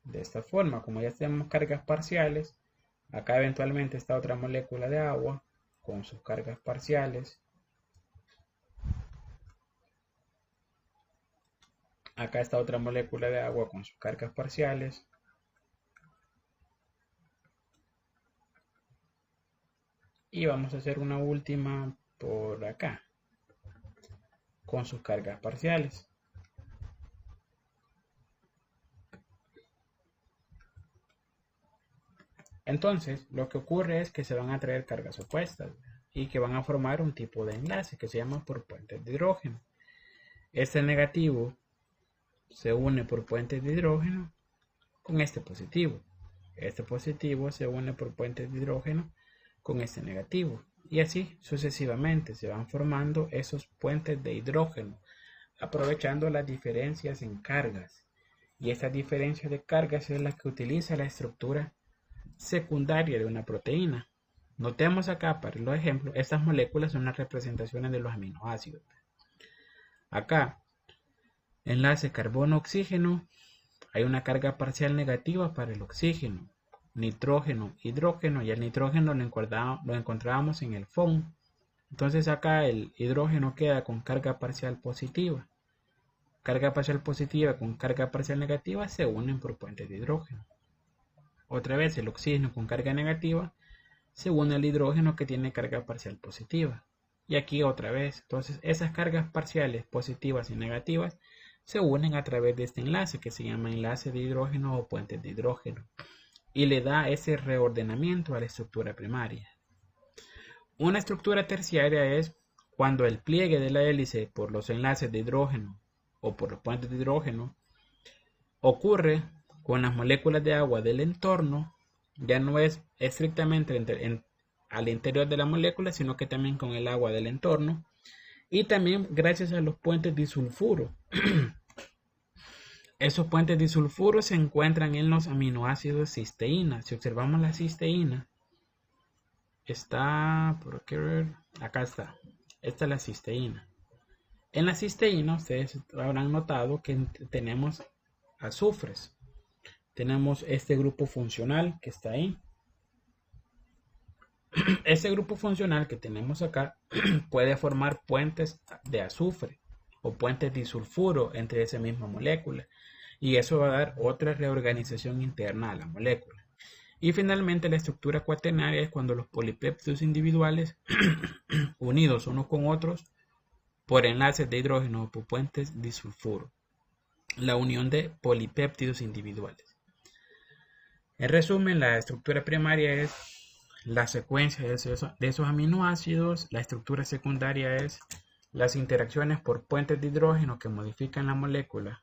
de esta forma. Como ya tenemos cargas parciales, acá eventualmente está otra molécula de agua con sus cargas parciales. Acá está otra molécula de agua con sus cargas parciales. Y vamos a hacer una última por acá con sus cargas parciales. Entonces, lo que ocurre es que se van a traer cargas opuestas y que van a formar un tipo de enlace que se llama por puentes de hidrógeno. Este negativo se une por puentes de hidrógeno con este positivo. Este positivo se une por puentes de hidrógeno con este negativo. Y así sucesivamente se van formando esos puentes de hidrógeno, aprovechando las diferencias en cargas. Y esta diferencia de cargas es la que utiliza la estructura secundaria de una proteína. Notemos acá, para los ejemplos, estas moléculas son las representaciones de los aminoácidos. Acá, enlace carbono-oxígeno, hay una carga parcial negativa para el oxígeno, nitrógeno, hidrógeno, y el nitrógeno lo encontrábamos en el FON. Entonces acá el hidrógeno queda con carga parcial positiva. Carga parcial positiva con carga parcial negativa se unen por puentes de hidrógeno. Otra vez el oxígeno con carga negativa se une al hidrógeno que tiene carga parcial positiva. Y aquí otra vez, entonces esas cargas parciales positivas y negativas se unen a través de este enlace que se llama enlace de hidrógeno o puentes de hidrógeno y le da ese reordenamiento a la estructura primaria. Una estructura terciaria es cuando el pliegue de la hélice por los enlaces de hidrógeno o por los puentes de hidrógeno ocurre con las moléculas de agua del entorno, ya no es estrictamente al interior de la molécula, sino que también con el agua del entorno y también gracias a los puentes disulfuro. Esos puentes disulfuro se encuentran en los aminoácidos cisteína. Si observamos la cisteína, está por aquí, acá está. Esta es la cisteína. En la cisteína ustedes habrán notado que tenemos azufres. Tenemos este grupo funcional que está ahí. Este grupo funcional que tenemos acá puede formar puentes de azufre o puentes disulfuro entre esa misma molécula. Y eso va a dar otra reorganización interna a la molécula. Y finalmente la estructura cuaternaria es cuando los polipéptidos individuales unidos unos con otros por enlaces de hidrógeno o por puentes disulfuro. La unión de polipéptidos individuales. En resumen, la estructura primaria es la secuencia de esos aminoácidos. La estructura secundaria es las interacciones por puentes de hidrógeno que modifican la molécula.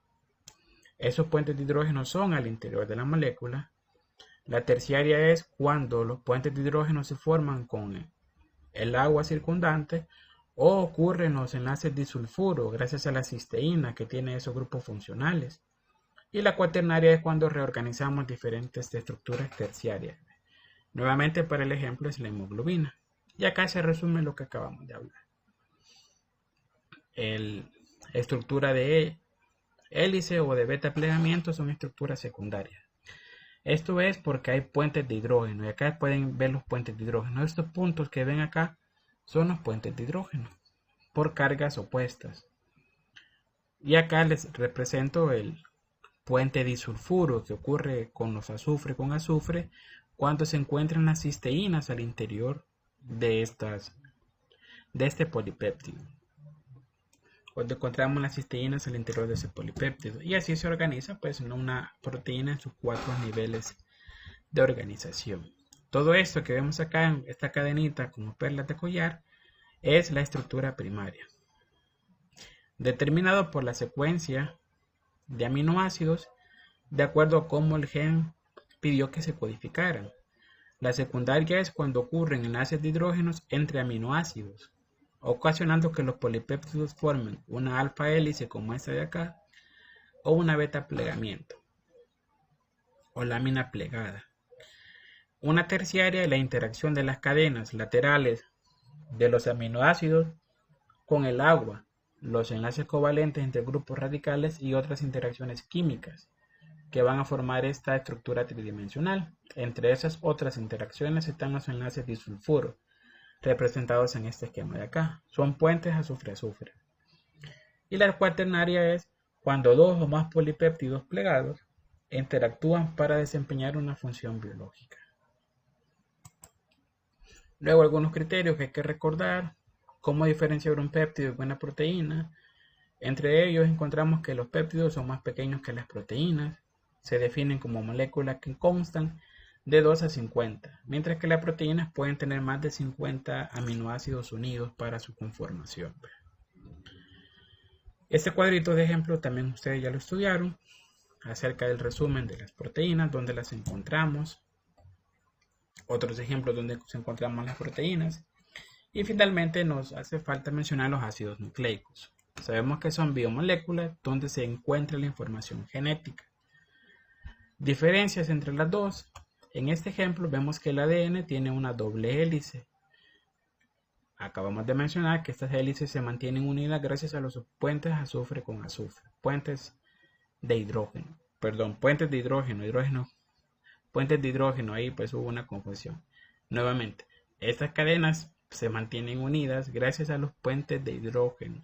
Esos puentes de hidrógeno son al interior de la molécula. La terciaria es cuando los puentes de hidrógeno se forman con el agua circundante o ocurren los enlaces disulfuro gracias a la cisteína que tiene esos grupos funcionales. Y la cuaternaria es cuando reorganizamos diferentes estructuras terciarias. Nuevamente para el ejemplo es la hemoglobina. Y acá se resume lo que acabamos de hablar. La estructura de hélice o de beta plegamiento son estructuras secundarias. Esto es porque hay puentes de hidrógeno y acá pueden ver los puentes de hidrógeno. Estos puntos que ven acá son los puentes de hidrógeno por cargas opuestas. Y acá les represento el puente disulfuro que ocurre con los azufre con azufre cuando se encuentran las cisteínas al interior de este polipéptido. Cuando encontramos las cisteínas al interior de ese polipéptido. Y así se organiza pues una proteína en sus 4 niveles de organización. Todo esto que vemos acá en esta cadenita como perlas de collar es la estructura primaria. Determinado por la secuencia de aminoácidos de acuerdo a cómo el gen pidió que se codificaran. La secundaria es cuando ocurren enlaces de hidrógenos entre aminoácidos, ocasionando que los polipéptidos formen una alfa hélice como esta de acá o una beta plegamiento o lámina plegada. Una terciaria es la interacción de las cadenas laterales de los aminoácidos con el agua, los enlaces covalentes entre grupos radicales y otras interacciones químicas que van a formar esta estructura tridimensional. Entre esas otras interacciones están los enlaces disulfuro, representados en este esquema de acá. Son puentes azufre-azufre. Y la cuaternaria es cuando dos o más polipéptidos plegados interactúan para desempeñar una función biológica. Luego algunos criterios que hay que recordar. Cómo diferenciar un péptido de una proteína. Entre ellos encontramos que los péptidos son más pequeños que las proteínas. Se definen como moléculas que constan de 2 a 50, mientras que las proteínas pueden tener más de 50 aminoácidos unidos para su conformación. Este cuadrito de ejemplo también ustedes ya lo estudiaron acerca del resumen de las proteínas, donde las encontramos, otros ejemplos donde se encontramos las proteínas y finalmente nos hace falta mencionar los ácidos nucleicos. Sabemos que son biomoléculas donde se encuentra la información genética. Diferencias entre las dos. En este ejemplo vemos que el ADN tiene una doble hélice. Acabamos de mencionar que estas hélices se mantienen unidas gracias a los puentes azufre con azufre. Puentes de hidrógeno. Puentes de hidrógeno. Puentes de hidrógeno, ahí pues hubo una confusión. Nuevamente, estas cadenas se mantienen unidas gracias a los puentes de hidrógeno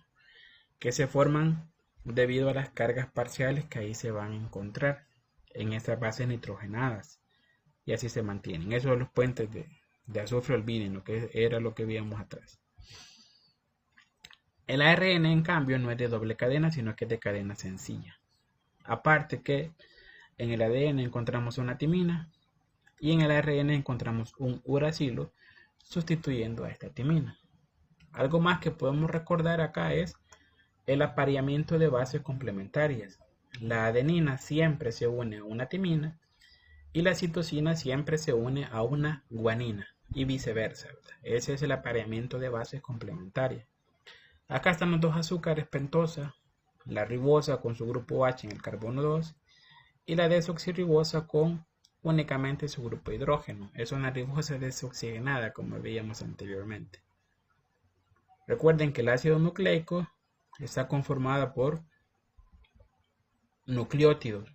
que se forman debido a las cargas parciales que ahí se van a encontrar en estas bases nitrogenadas. y así se mantienen. Esos son los puentes de azufre, olviden lo que era lo que vimos atrás. El ARN, en cambio, no es de doble cadena, sino que es de cadena sencilla. Aparte que en el ADN encontramos una timina y en el ARN encontramos un uracilo sustituyendo a esta timina. Algo más que podemos recordar acá es el apareamiento de bases complementarias. La adenina siempre se une a una timina y la citosina siempre se une a una guanina y viceversa, ¿verdad? Ese es el apareamiento de bases complementarias. Acá están los dos azúcares pentosa, la ribosa con su grupo H en el carbono 2 y la desoxirribosa con únicamente su grupo hidrógeno. Es una ribosa desoxigenada como veíamos anteriormente. Recuerden que el ácido nucleico está conformado por nucleótidos.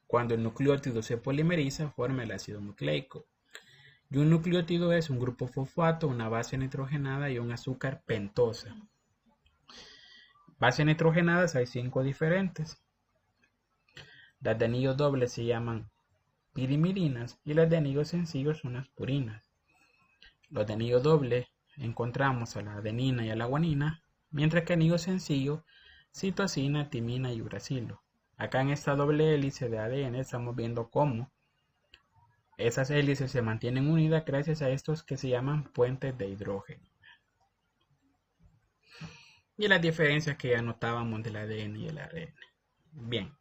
Cuando el nucleótido se polimeriza, forma el ácido nucleico. Y un nucleótido es un grupo fosfato, una base nitrogenada y un azúcar pentosa. Bases nitrogenadas hay 5 diferentes. Las de anillo doble se llaman pirimidininas y las de anillo sencillo son las purinas. Los de anillo doble encontramos a la adenina y a la guanina, mientras que anillo sencillo, citosina, timina y uracilo. Acá en esta doble hélice de ADN estamos viendo cómo esas hélices se mantienen unidas gracias a estos que se llaman puentes de hidrógeno. Y las diferencias que ya notábamos del ADN y el ARN. Bien,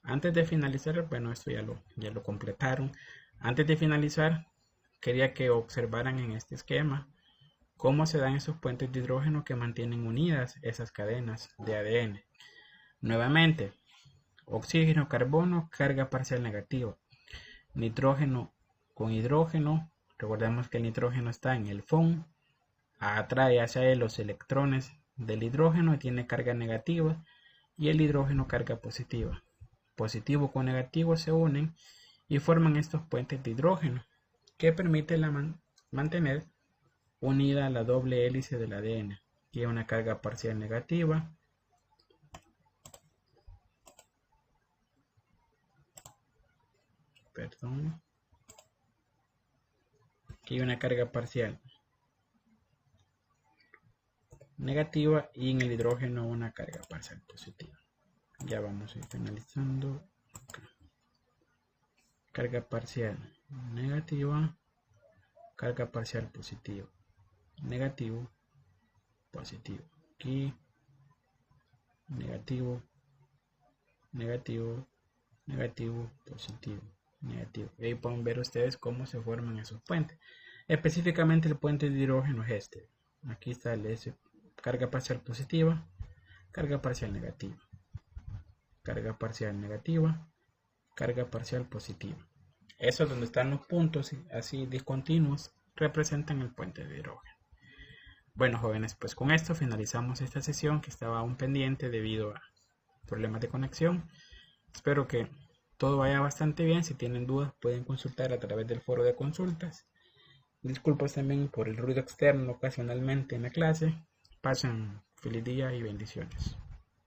antes de finalizar, bueno, esto ya lo completaron. Antes de finalizar, quería que observaran en este esquema cómo se dan esos puentes de hidrógeno que mantienen unidas esas cadenas de ADN. Nuevamente, oxígeno, carbono, carga parcial negativa. Nitrógeno con hidrógeno, recordemos que el nitrógeno está en el FON, atrae hacia él los electrones del hidrógeno y tiene carga negativa, y el hidrógeno carga positiva. Positivo con negativo se unen y forman estos puentes de hidrógeno que permiten mantener unida la doble hélice del ADN. Tiene una carga parcial negativa. Aquí hay una carga parcial negativa y en el hidrógeno una carga parcial positiva. Ya vamos a ir finalizando. Carga parcial negativa, carga parcial positiva, negativo, positivo. Aquí negativo, negativo, negativo, positivo, negativo. Y ahí pueden ver ustedes cómo se forman esos puentes. Específicamente el puente de hidrógeno es este. Aquí está el S, carga parcial positiva, carga parcial negativa, carga parcial negativa, carga parcial positiva. Eso es donde están los puntos así discontinuos, representan el puente de hidrógeno. Bueno, jóvenes, pues con esto finalizamos esta sesión que estaba aún pendiente debido a problemas de conexión. Espero que todo vaya bastante bien. Si tienen dudas pueden consultar a través del foro de consultas. Disculpas también por el ruido externo ocasionalmente en la clase. Pasen feliz día y bendiciones.